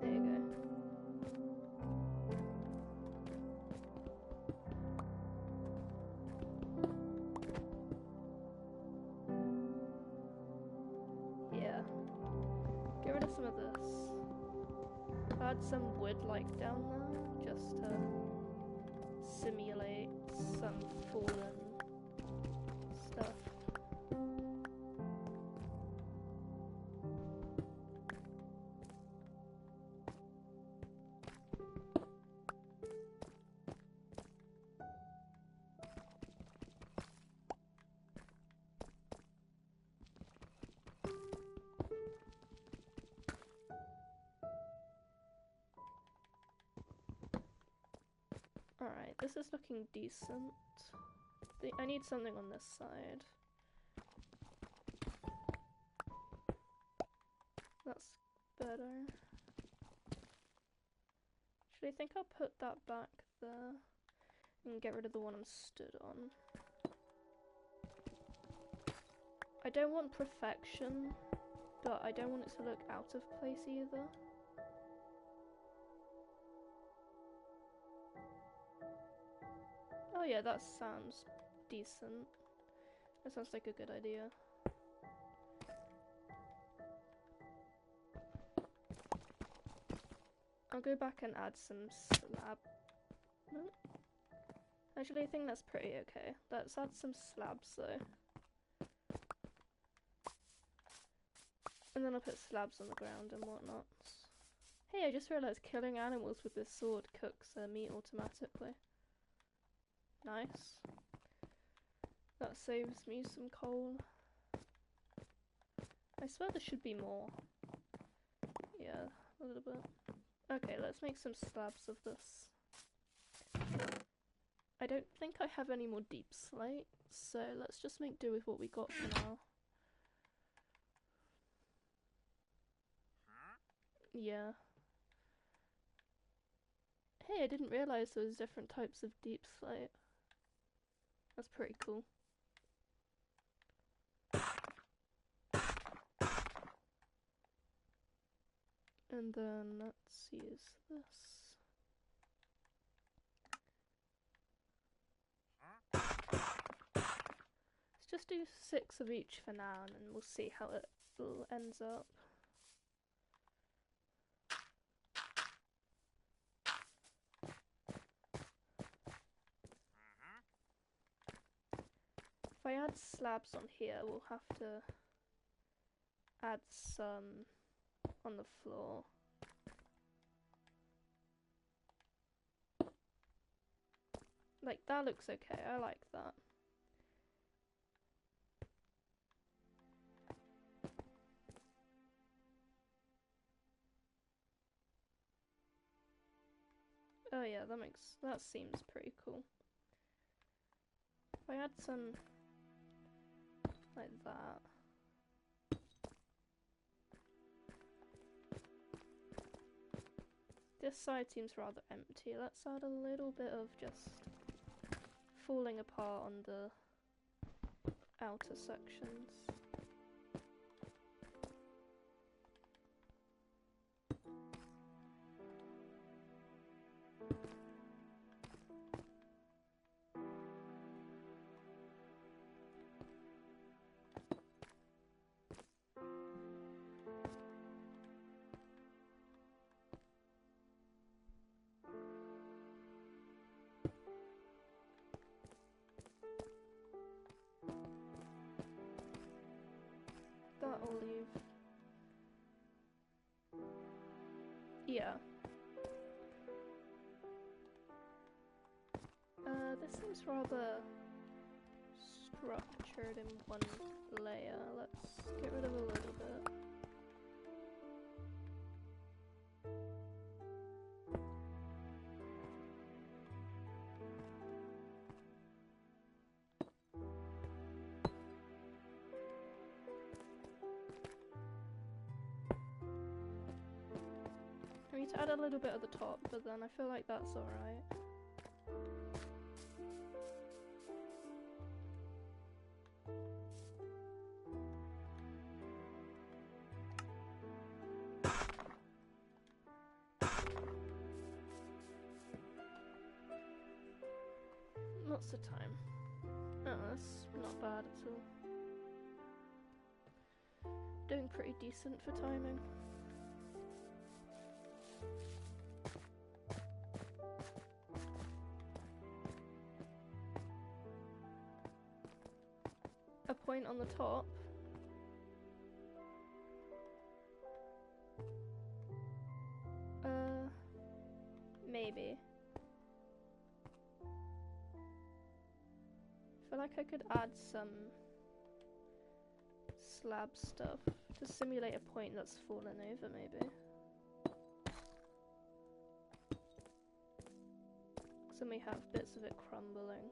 S1: There you go. Yeah. Get rid of some of this. Add some wood like down there, just to simulate some fallen stuff. Alright, this is looking decent. I need something on this side. That's better. Actually, I think I'll put that back there and get rid of the one I'm stood on. I don't want perfection, but I don't want it to look out of place either. Oh yeah, that sounds decent. That sounds like a good idea. I'll go back and add some slab. No? Actually, I think that's pretty okay. Let's add some slabs though. And then I'll put slabs on the ground and whatnot. Hey, I just realised killing animals with this sword cooks meat automatically. Nice. That saves me some coal. I swear there should be more. Yeah, a little bit. Okay, let's make some slabs of this. I don't think I have any more deep slate, so let's just make do with what we got for now. Yeah. Hey, I didn't realise there was different types of deep slate. That's pretty cool. And then let's use this. Let's just do 6 of each for now, and then we'll see how it all ends up. If I add slabs on here, we'll have to add some on the floor. Like, that looks okay, I like that. Oh yeah, that seems pretty cool. If I add some like that. This side seems rather empty. Let's add a little bit of just falling apart on the outer sections. That'll leave. Yeah. This seems rather structured in one layer. Let's get rid of a little bit. I need to add a little bit at the top, but then I feel like that's alright. Lots of time. Oh, that's not bad at all. Doing pretty decent for timing. A point on the top. Maybe. I feel like I could add some slab stuff to simulate a point that's fallen over, maybe. So then we have bits of it crumbling.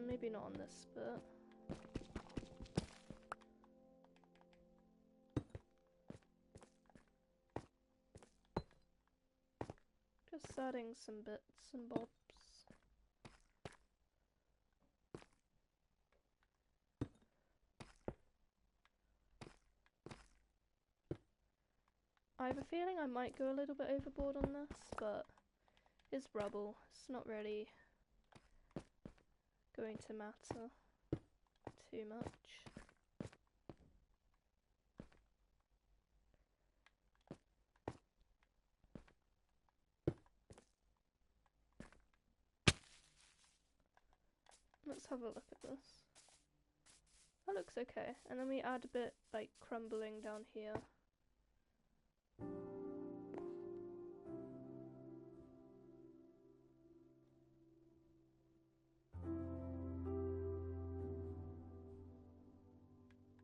S1: Maybe not on this bit. Just adding some bits and bobs. I have a feeling I might go a little bit overboard on this, but it's rubble. It's not really going to matter too much. Let's have a look at this. That looks okay. And then we add a bit like crumbling down here.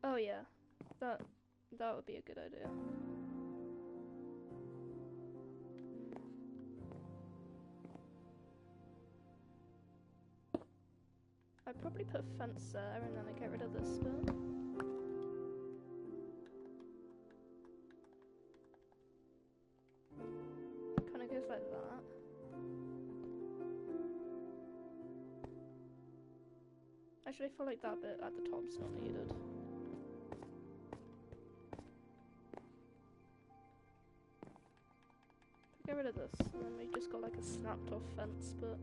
S1: Oh yeah, that would be a good idea. I'd probably put a fence there and then I get rid of this bit. Kinda goes like that. Actually, I feel like that bit at the top's not needed. Get rid of this, and then we just got like a snapped off fence, but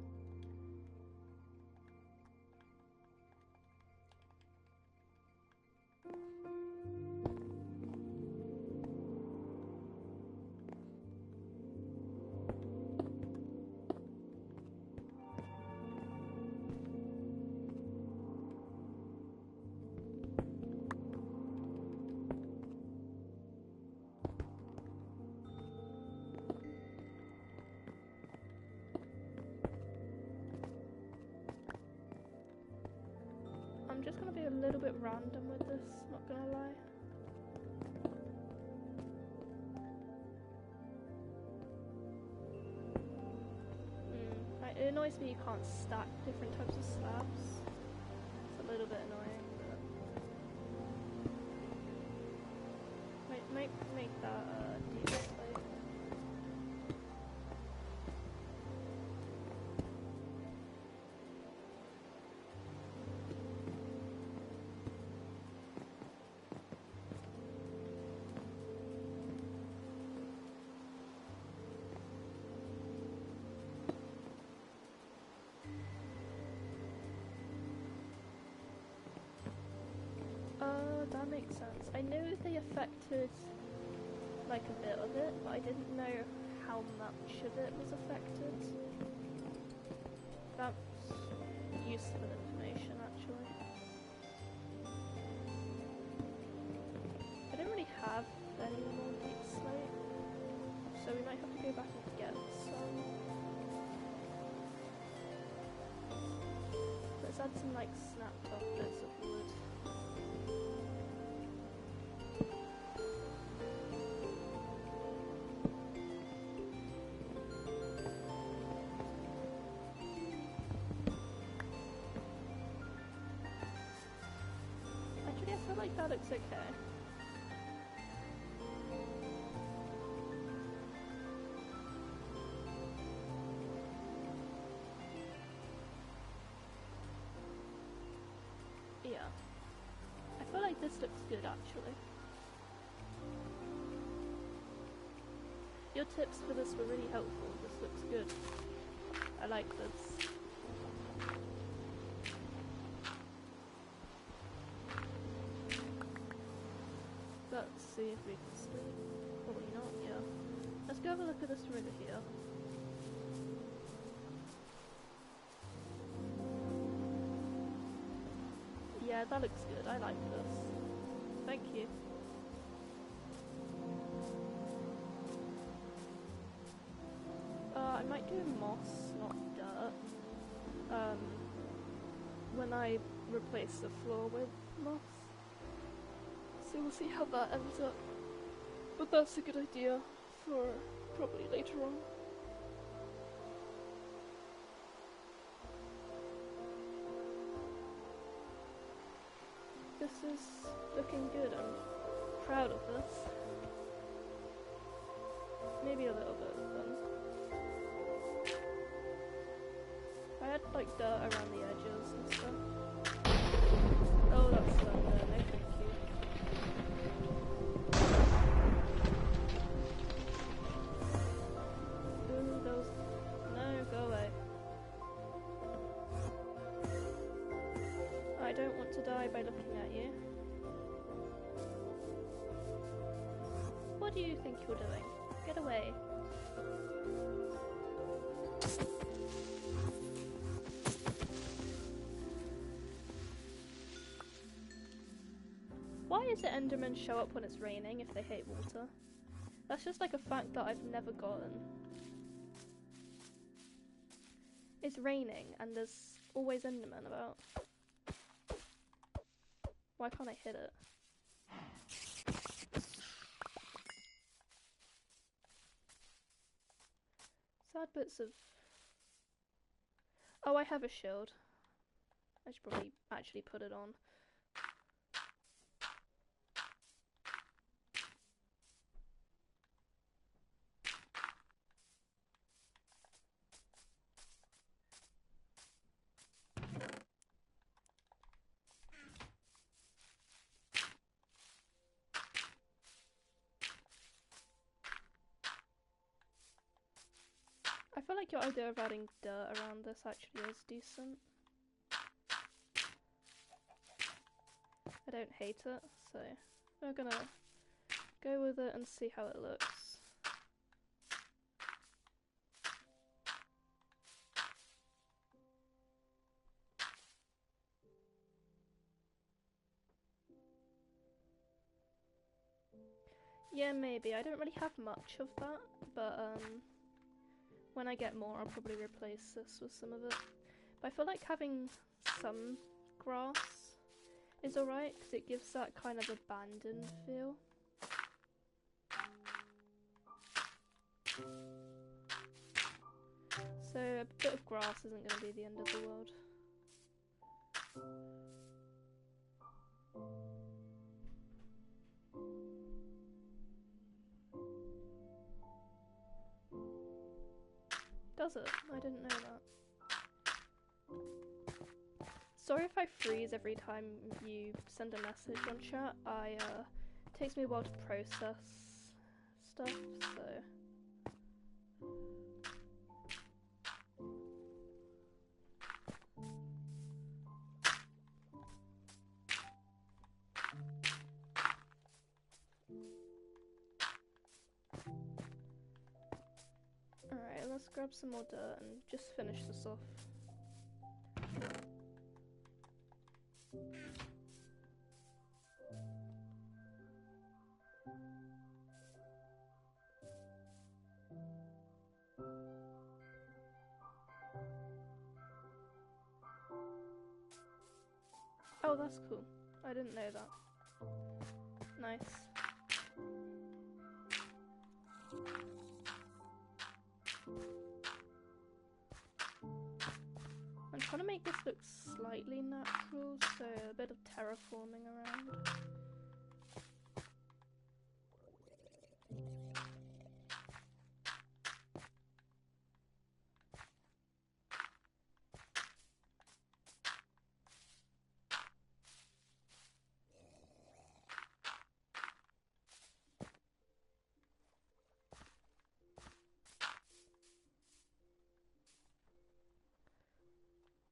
S1: I'm just gonna be a little bit random with this, not gonna lie. It annoys me you can't stack different types of slabs. It's a little bit annoying, but might make that decent plate. That makes sense. I knew they affected like a bit of it, but I didn't know how much of it was affected. That's useful information, actually. I don't really have any more deep slate, so we might have to go back and get some. Let's add some like snapped off bits of wood. Actually, I feel like that looks okay. Yeah. I feel like this looks good, actually. Your tips for this were really helpful. This looks good. I like this. Let's see if we can sleep. Probably not, yeah. Let's go have a look at this river here. Yeah, that looks good. I like this. Thank you. I might do moss, not dirt. When I replace the floor with moss. So we'll see how that ends up. But that's a good idea for probably later on. This is looking good. I'm proud of this. Maybe a little bit of them. I had like dirt around the edges and stuff. Oh, that's slender. No, thank you. Ooh, those. No, go away. I don't want to die by looking at you. What do you think you're doing? Get away. Why is it Endermen show up when it's raining if they hate water? That's just like a fact that I've never gotten. It's raining and there's always Endermen about. Why can't I hit it? Sad bits of... Oh, I have a shield. I should probably actually put it on. I feel like your idea of adding dirt around this actually is decent. I don't hate it, so we're gonna go with it and see how it looks. Yeah, maybe. I don't really have much of that, but when I get more I'll probably replace this with some of it. But I feel like having some grass is alright, because it gives that kind of abandoned feel. So a bit of grass isn't going to be the end of the world. Does it? I didn't know that. Sorry if I freeze every time you send a message on chat. It takes me a while to process stuff, so... Alright, let's grab some more dirt and just finish this off. Oh, that's cool. I didn't know that. Nice. I'm trying to make this look slightly natural, so a bit of terraforming around.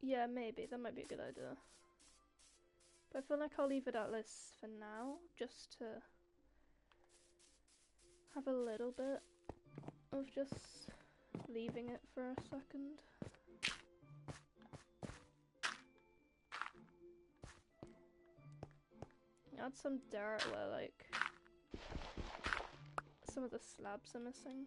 S1: Yeah, maybe. That might be a good idea. But I feel like I'll leave it at this for now, just to have a little bit of just leaving it for a second. Add some dirt where, like, some of the slabs are missing.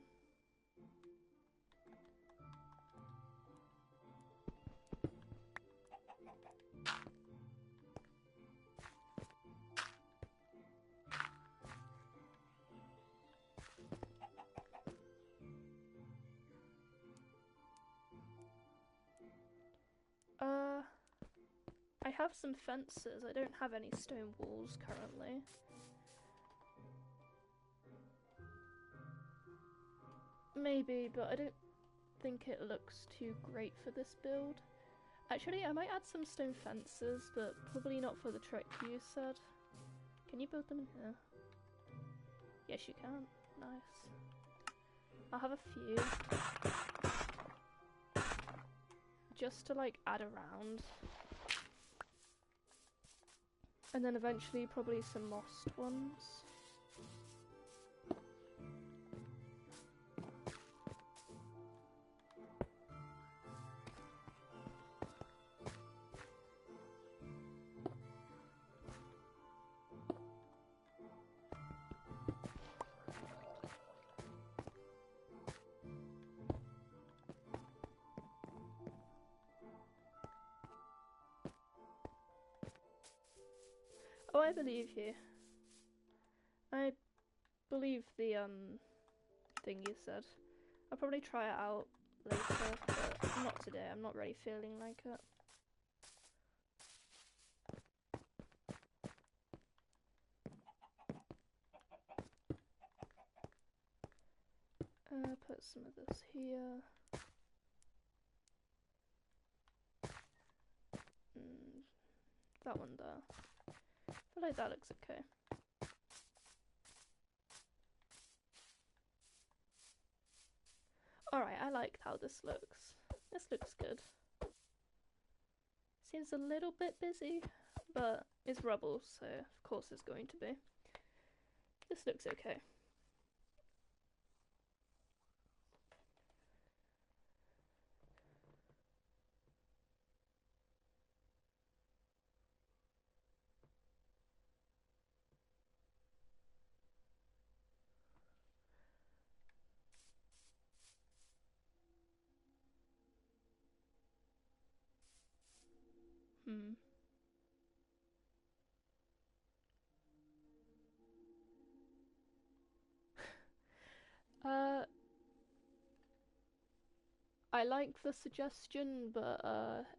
S1: I have some fences. I don't have any stone walls currently. Maybe, but I don't think it looks too great for this build. Actually, I might add some stone fences, but probably not for the trick you said. Can you build them in here? Yes, you can. Nice. I'll have a few. Just to, like, add around. And then eventually probably some mossed ones. Oh, I believe you. I believe the thing you said. I'll probably try it out later, but not today. I'm not really feeling like it. Put some of this here. That one there. I feel like that looks okay. Alright, I like how this looks. This looks good. Seems a little bit busy, but it's rubble, so of course it's going to be. This looks okay. Uh, I like the suggestion, but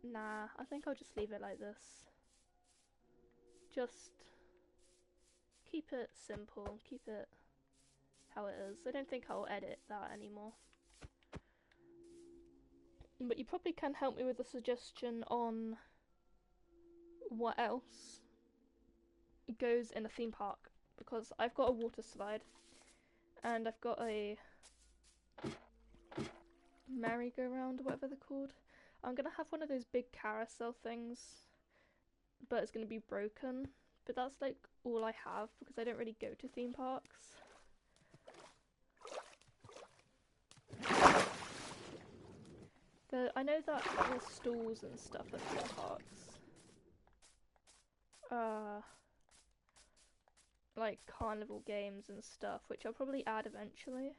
S1: nah, I think I'll just leave it like this. Just keep it simple, keep it how it is. I don't think I'll edit that anymore. But you probably can help me with a suggestion on what else goes in a theme park, because I've got a water slide and I've got a merry-go-round or whatever they're called. I'm gonna have one of those big carousel things, but it's gonna be broken. But that's like all I have because I don't really go to theme parks. I know that there's stalls and stuff at theme parks. Like carnival games and stuff, which I'll probably add eventually.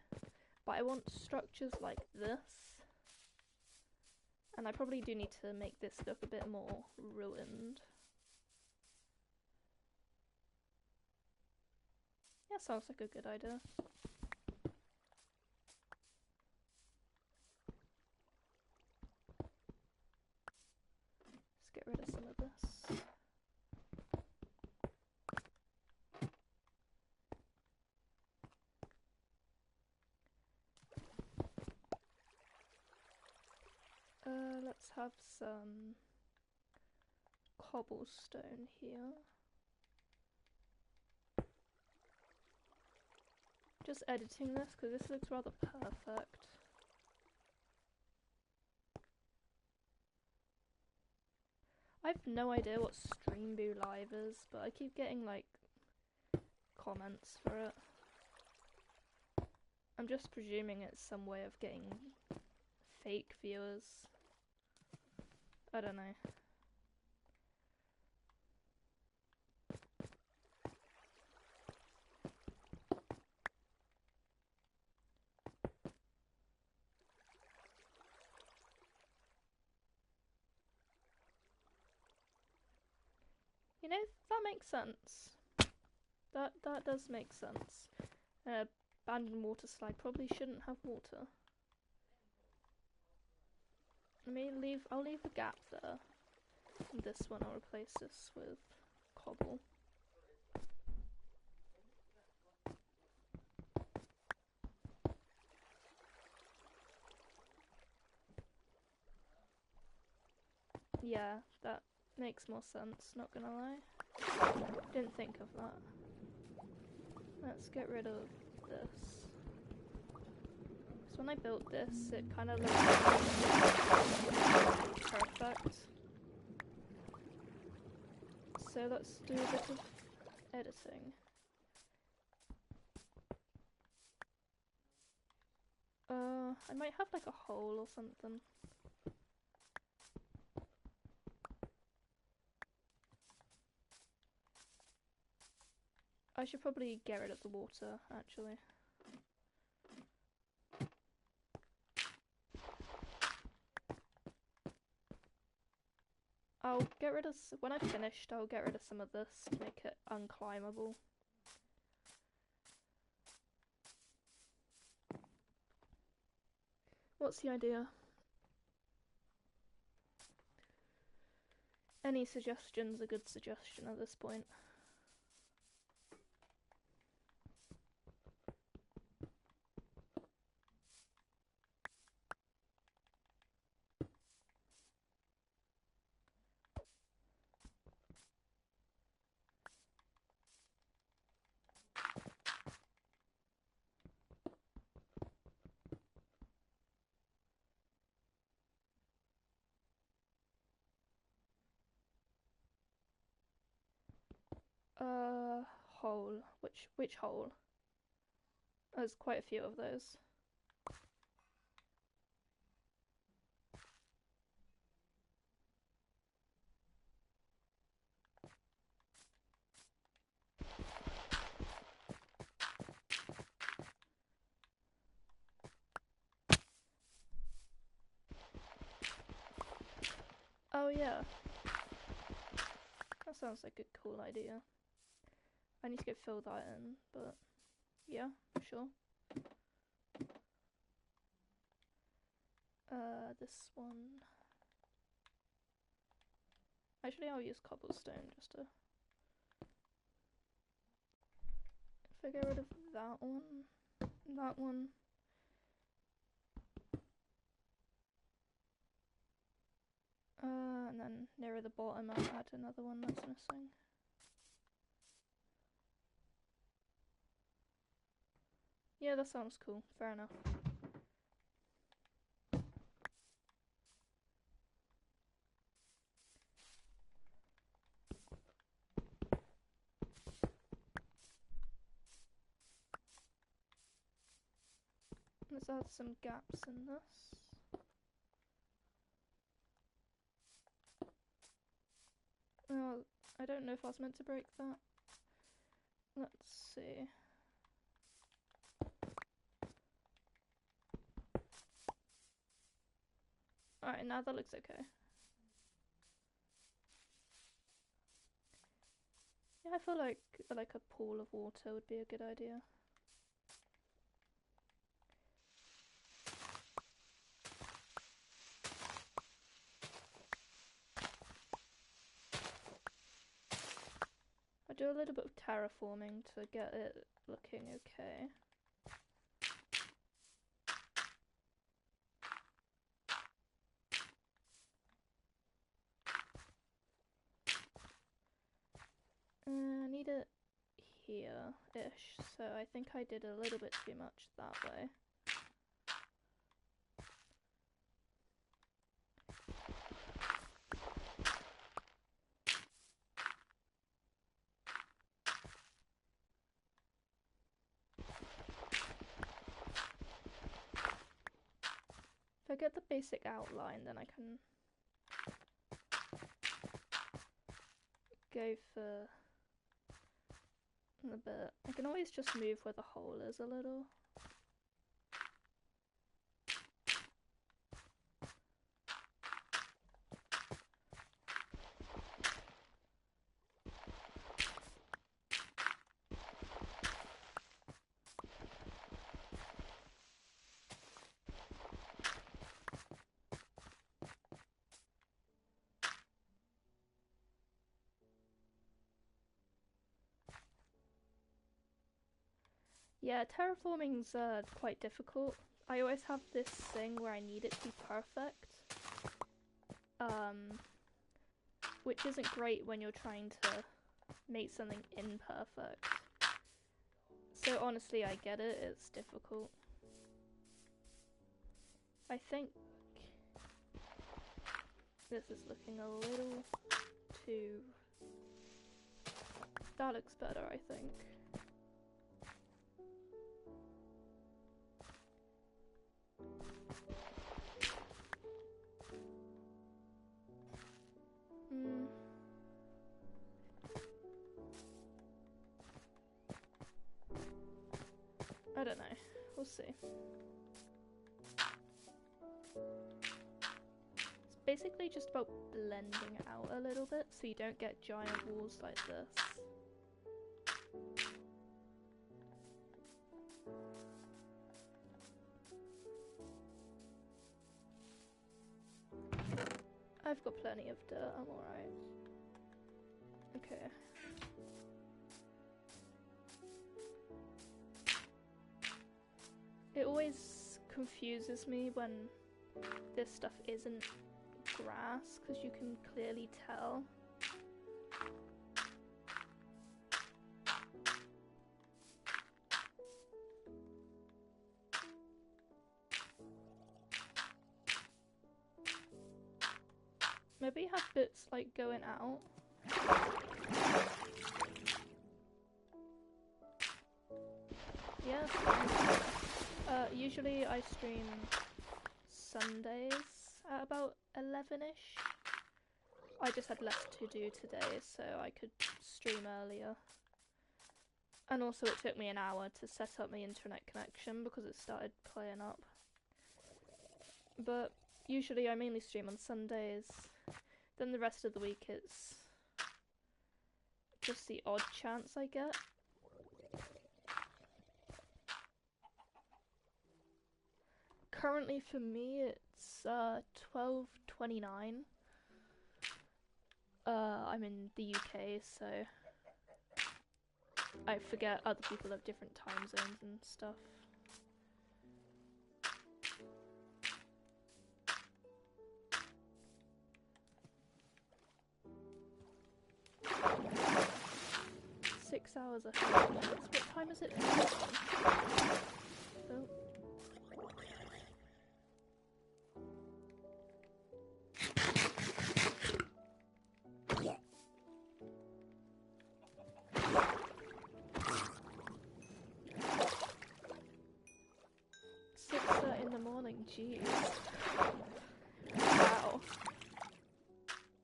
S1: But I want structures like this. And I probably do need to make this look a bit more ruined. Yeah, sounds like a good idea. Let's get rid of some of this. Let's have some cobblestone here. Just editing this because this looks rather perfect. I have no idea what Streambo Live is, but I keep getting like comments for it. I'm just presuming it's some way of getting fake viewers. I don't know. You know, that makes sense. That does make sense. Abandoned water slide probably shouldn't have water. I'll leave a gap there. And this one I'll replace this with cobble. Yeah, that makes more sense, not gonna lie. Didn't think of that. Let's get rid of this. So when I built this, it kind of looked perfect. So let's do a bit of editing. I might have like a hole or something. I should probably get rid of the water, actually. I'll get rid of, when I've finished, I'll get rid of some of this to make it unclimbable. What's the idea? Any suggestion's a good suggestion at this point. Hole. Which hole? There's quite a few of those. Oh yeah. That sounds like a cool idea. I need to go fill that in, but yeah, sure. This one. Actually, I'll use cobblestone just to. If I get rid of that one. And then nearer the bottom, I'll add another one that's missing. Yeah, that sounds cool. Fair enough. Let's add some gaps in this. Oh, I don't know if I was meant to break that. Let's see. Alright, now that looks okay. Yeah, I feel like a pool of water would be a good idea. I'll do a little bit of terraforming to get it looking okay. I need it here-ish, so I think I did a little bit too much that way. If I get the basic outline, then I can go for a bit. I can always just move where the hole is a little. Yeah, terraforming's quite difficult. I always have this thing where I need it to be perfect. Which isn't great when you're trying to make something imperfect. So honestly, I get it, it's difficult. I think this is looking a little too... That looks better, I think. I don't know. We'll see. It's basically just about blending out a little bit so you don't get giant walls like this. I've got plenty of dirt, I'm alright. Okay. It always confuses me when this stuff isn't grass, because you can clearly tell. Maybe have bits like going out. Yes. Usually I stream Sundays at about 11ish. I just had less to do today, so I could stream earlier. And also it took me an hour to set up my internet connection because it started playing up. But usually I mainly stream on Sundays. Then the rest of the week it's just the odd chance I get. Currently for me it's 12:29. I'm in the UK, so I forget other people have different time zones and stuff. Hours ahead. What time is it? Oh. In the morning, jeez. Wow.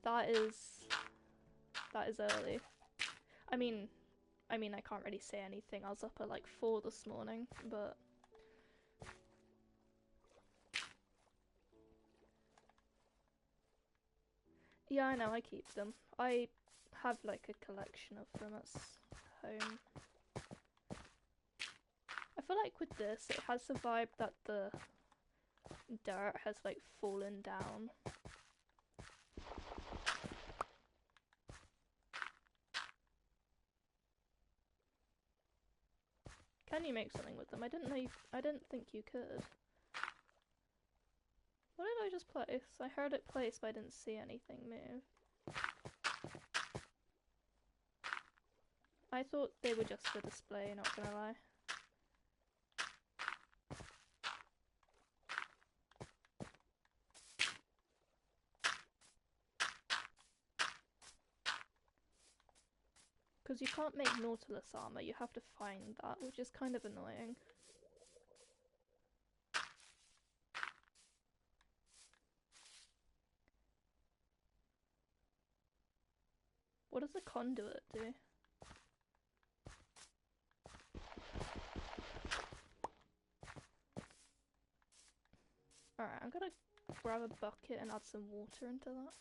S1: That is early. I mean, I can't really say anything. I was up at like 4 this morning, but yeah, I know, I keep them. I have like a collection of them at home. I feel like with this, it has the vibe that the dirt has like fallen down. Can you make something with them? I didn't think you could. What did I just place? I heard it place, but I didn't see anything move. I thought they were just for display, not gonna lie. Because you can't make Nautilus armor, you have to find that, which is kind of annoying. What does the conduit do? Alright, I'm gonna grab a bucket and add some water into that.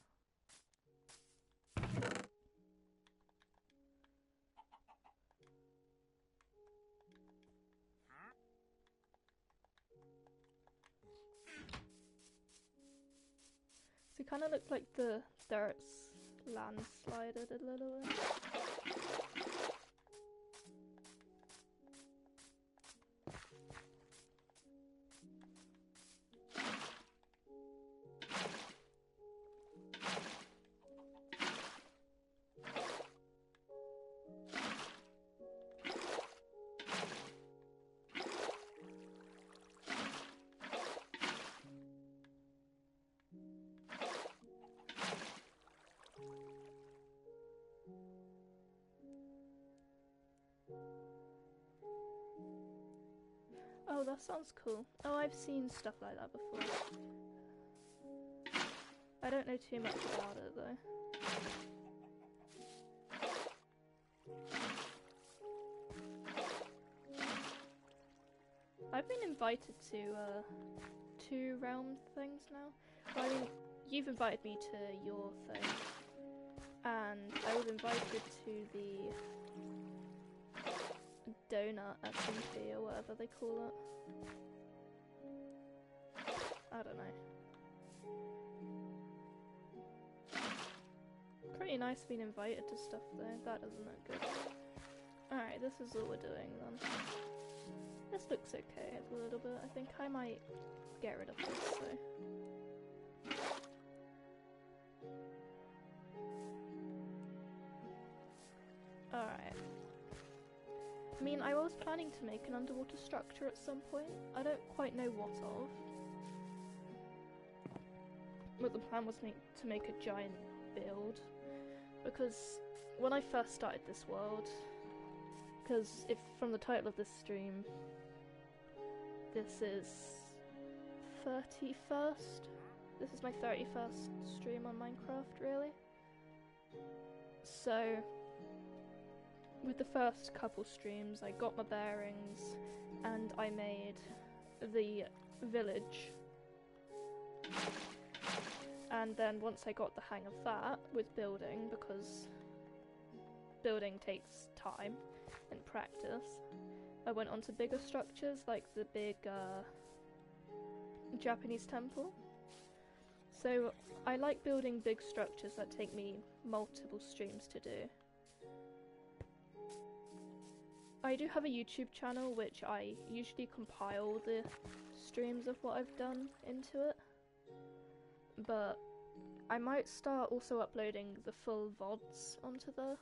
S1: So it kind of looks like the dirt's landslided a little bit. Oh, that sounds cool. Oh, I've seen stuff like that before. I don't know too much about it though. I've been invited to 2 realm things now. Well, I mean, you've invited me to your thing, and I was invited to the donut SMP or whatever they call it. I don't know. Pretty nice being invited to stuff though, that doesn't look good. Alright, this is all we're doing then. This looks okay a little bit. I think I might get rid of this, so. Alright. I mean, I was planning to make an underwater structure at some point. I don't quite know what of. But the plan was to make a giant build. Because when I first started this world, because if from the title of this stream, this is 31st? This is my 31st stream on Minecraft, really. So, with the first couple streams, I got my bearings, and I made the village. And then once I got the hang of that with building, because building takes time and practice, I went on to bigger structures like the big Japanese temple. So I like building big structures that take me multiple streams to do. I do have a YouTube channel which I usually compile the streams of what I've done into it. But I might start also uploading the full VODs onto the...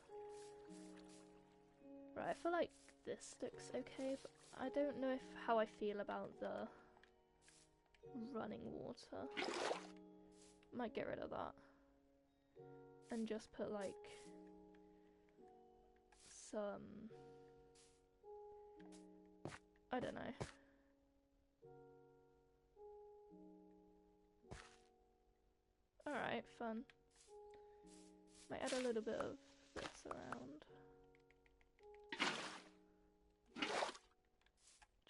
S1: Right, I feel like this looks okay, but I don't know how I feel about the running water. Might get rid of that. And just put like some... I don't know. Alright, fun. Might add a little bit of this around.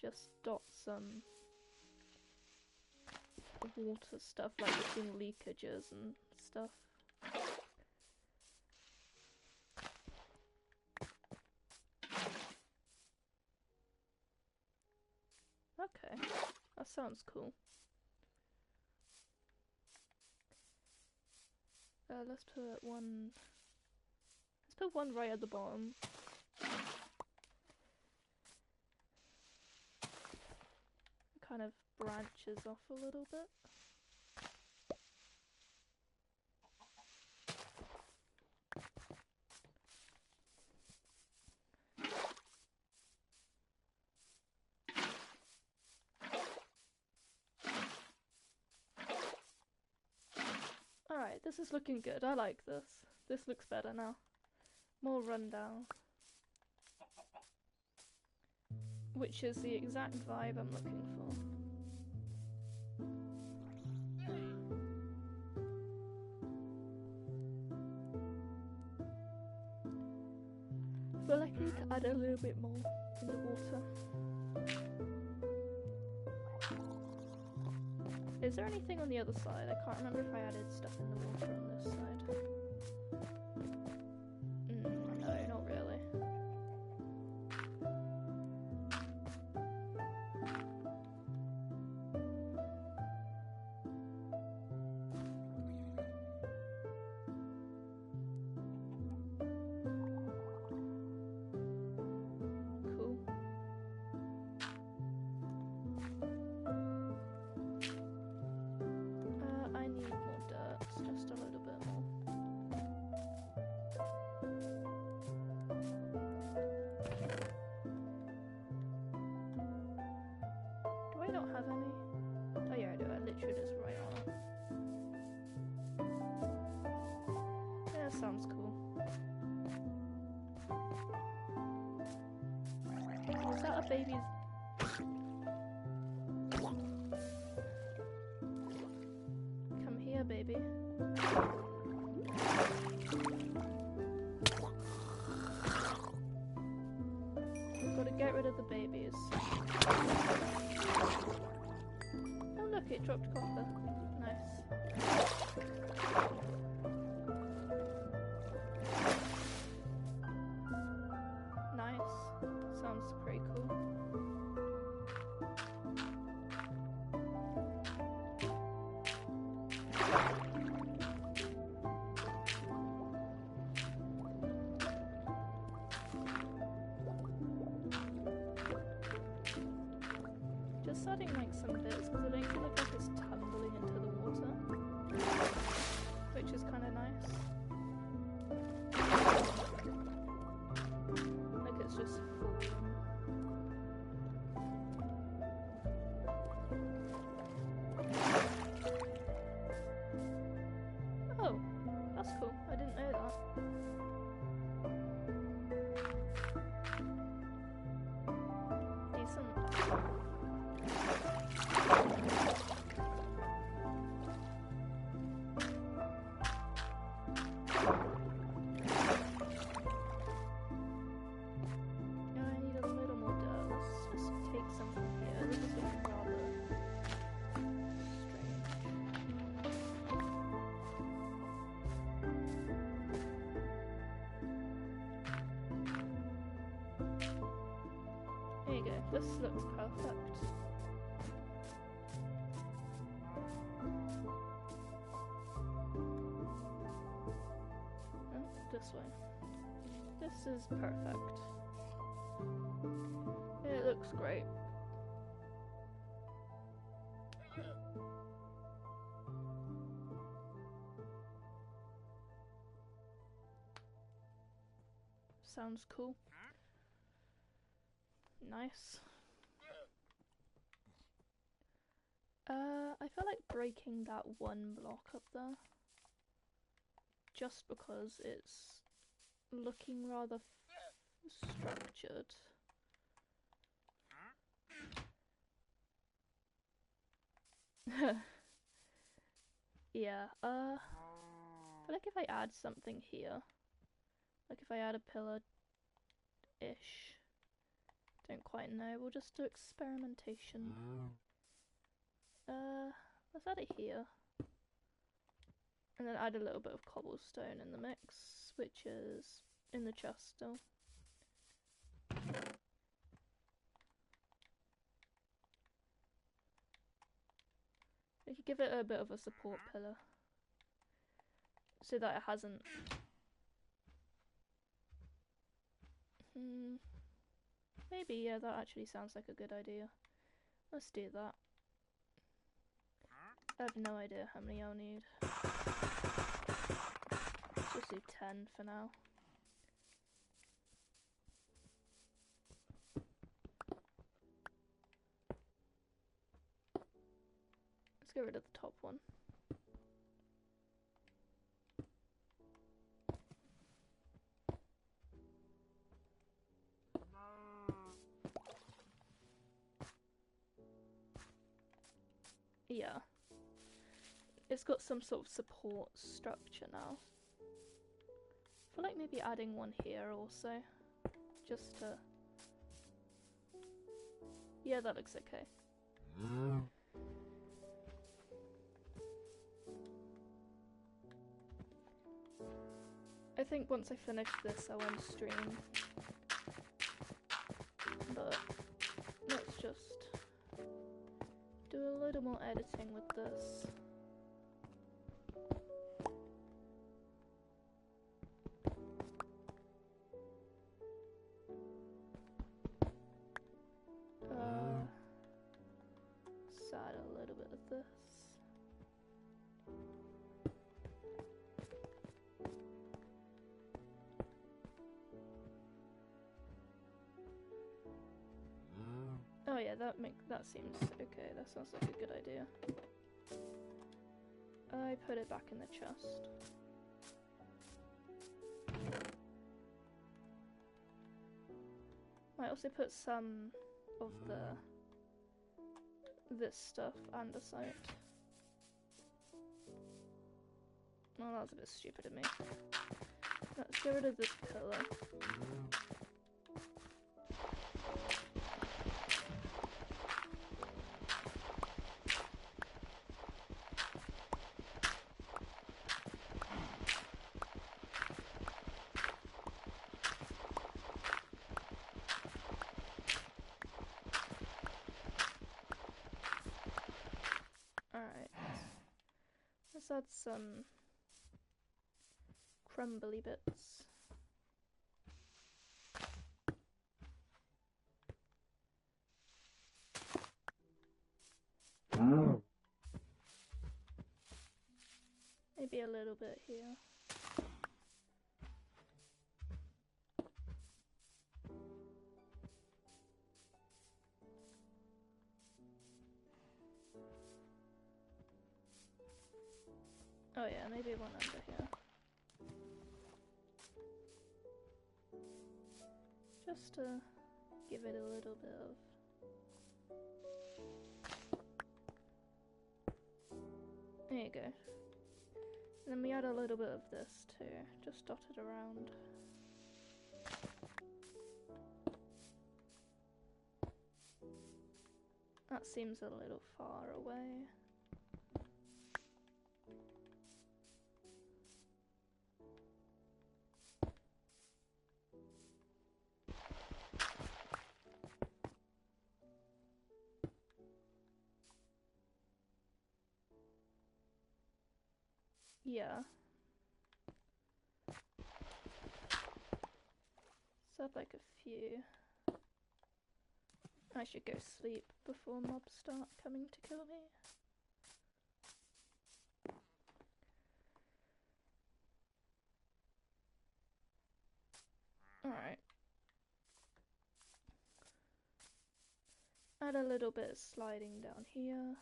S1: Just dot some water stuff, like between leakages and stuff. Okay, that sounds cool. Let's put one right at the bottom. Kind of branches off a little bit. Alright, this is looking good. I like this. This looks better now. More rundown. Which is the exact vibe I'm looking for. I feel like I need to add a little bit more in the water. Is there anything on the other side? I can't remember if I added stuff in the water on this side. No, not really. I don't have any. Oh yeah, I do. I literally just right on it. Yeah, sounds cool. Was that a baby's... Come here, baby. We've got to get rid of the babies. Oh look, it dropped copper. Nice. adding like some bits because it makes it look like it's tumbling into the water, which is kind of nice. Like it's just falling. Oh, that's cool. I didn't know that. Decent. I need a little more dirt. Let's just take some from here. This is looking rather strange. There you go. This looks perfect. Oh, this way. This is perfect. It looks great. Sounds cool. Nice. I feel like breaking that one block up there. Just because it's looking rather structured. Yeah, I feel like if I add something here, like if I add a pillar-ish, don't quite know, we'll just do experimentation. Let's add it here. And then add a little bit of cobblestone in the mix, which is in the chest still. We could give it a bit of a support pillar, so that it hasn't... Maybe, yeah, that actually sounds like a good idea. Let's do that. I have no idea how many I'll need. Let's just do 10 for now. Let's get rid of the top one. Yeah. It's got some sort of support structure now. I feel like maybe adding one here also. Just to... Yeah, that looks okay. I think once I finish this I'll end stream. But let's just do a little more editing with this. Let's add a little bit of this. Oh yeah, that seems okay. That sounds like a good idea. I put it back in the chest. I also put some of this stuff andesite. Well, that was a bit stupid of me. Let's get rid of this pillar. Alright, let's add some crumbly bits. Maybe a little bit here. Oh yeah, maybe one under here. Just to give it a little bit of... There you go. And then we add a little bit of this too, just dotted around. That seems a little far away. Yeah. So I'd like a few. I should go sleep before mobs start coming to kill me. Alright. Add a little bit of sliding down here.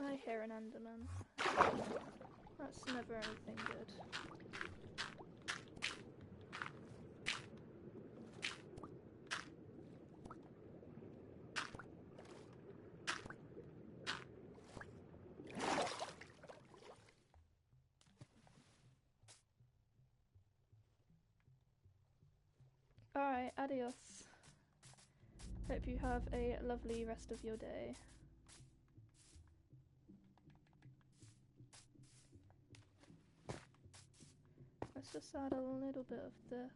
S1: I hear an Enderman. That's never anything good. Alright, adios. Hope you have a lovely rest of your day. Let's just add a little bit of this.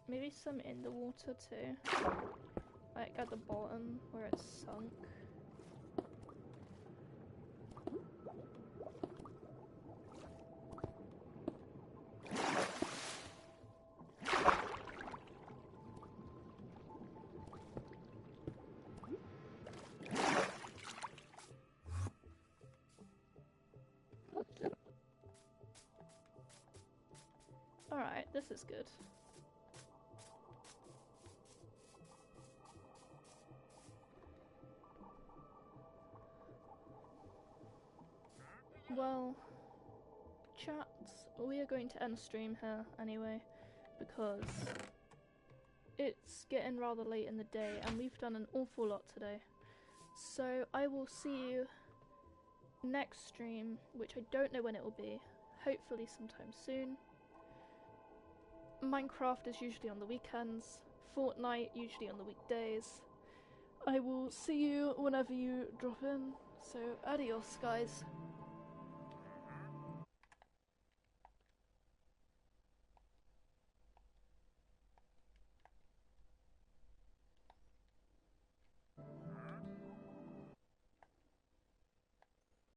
S1: Maybe some in the water too. Like at the bottom where it's sunk. Alright, this is good. Well, chats, we are going to end stream here anyway, because it's getting rather late in the day and we've done an awful lot today. So I will see you next stream, which I don't know when it will be, hopefully sometime soon. Minecraft is usually on the weekends, Fortnite usually on the weekdays. I will see you whenever you drop in, so adios guys.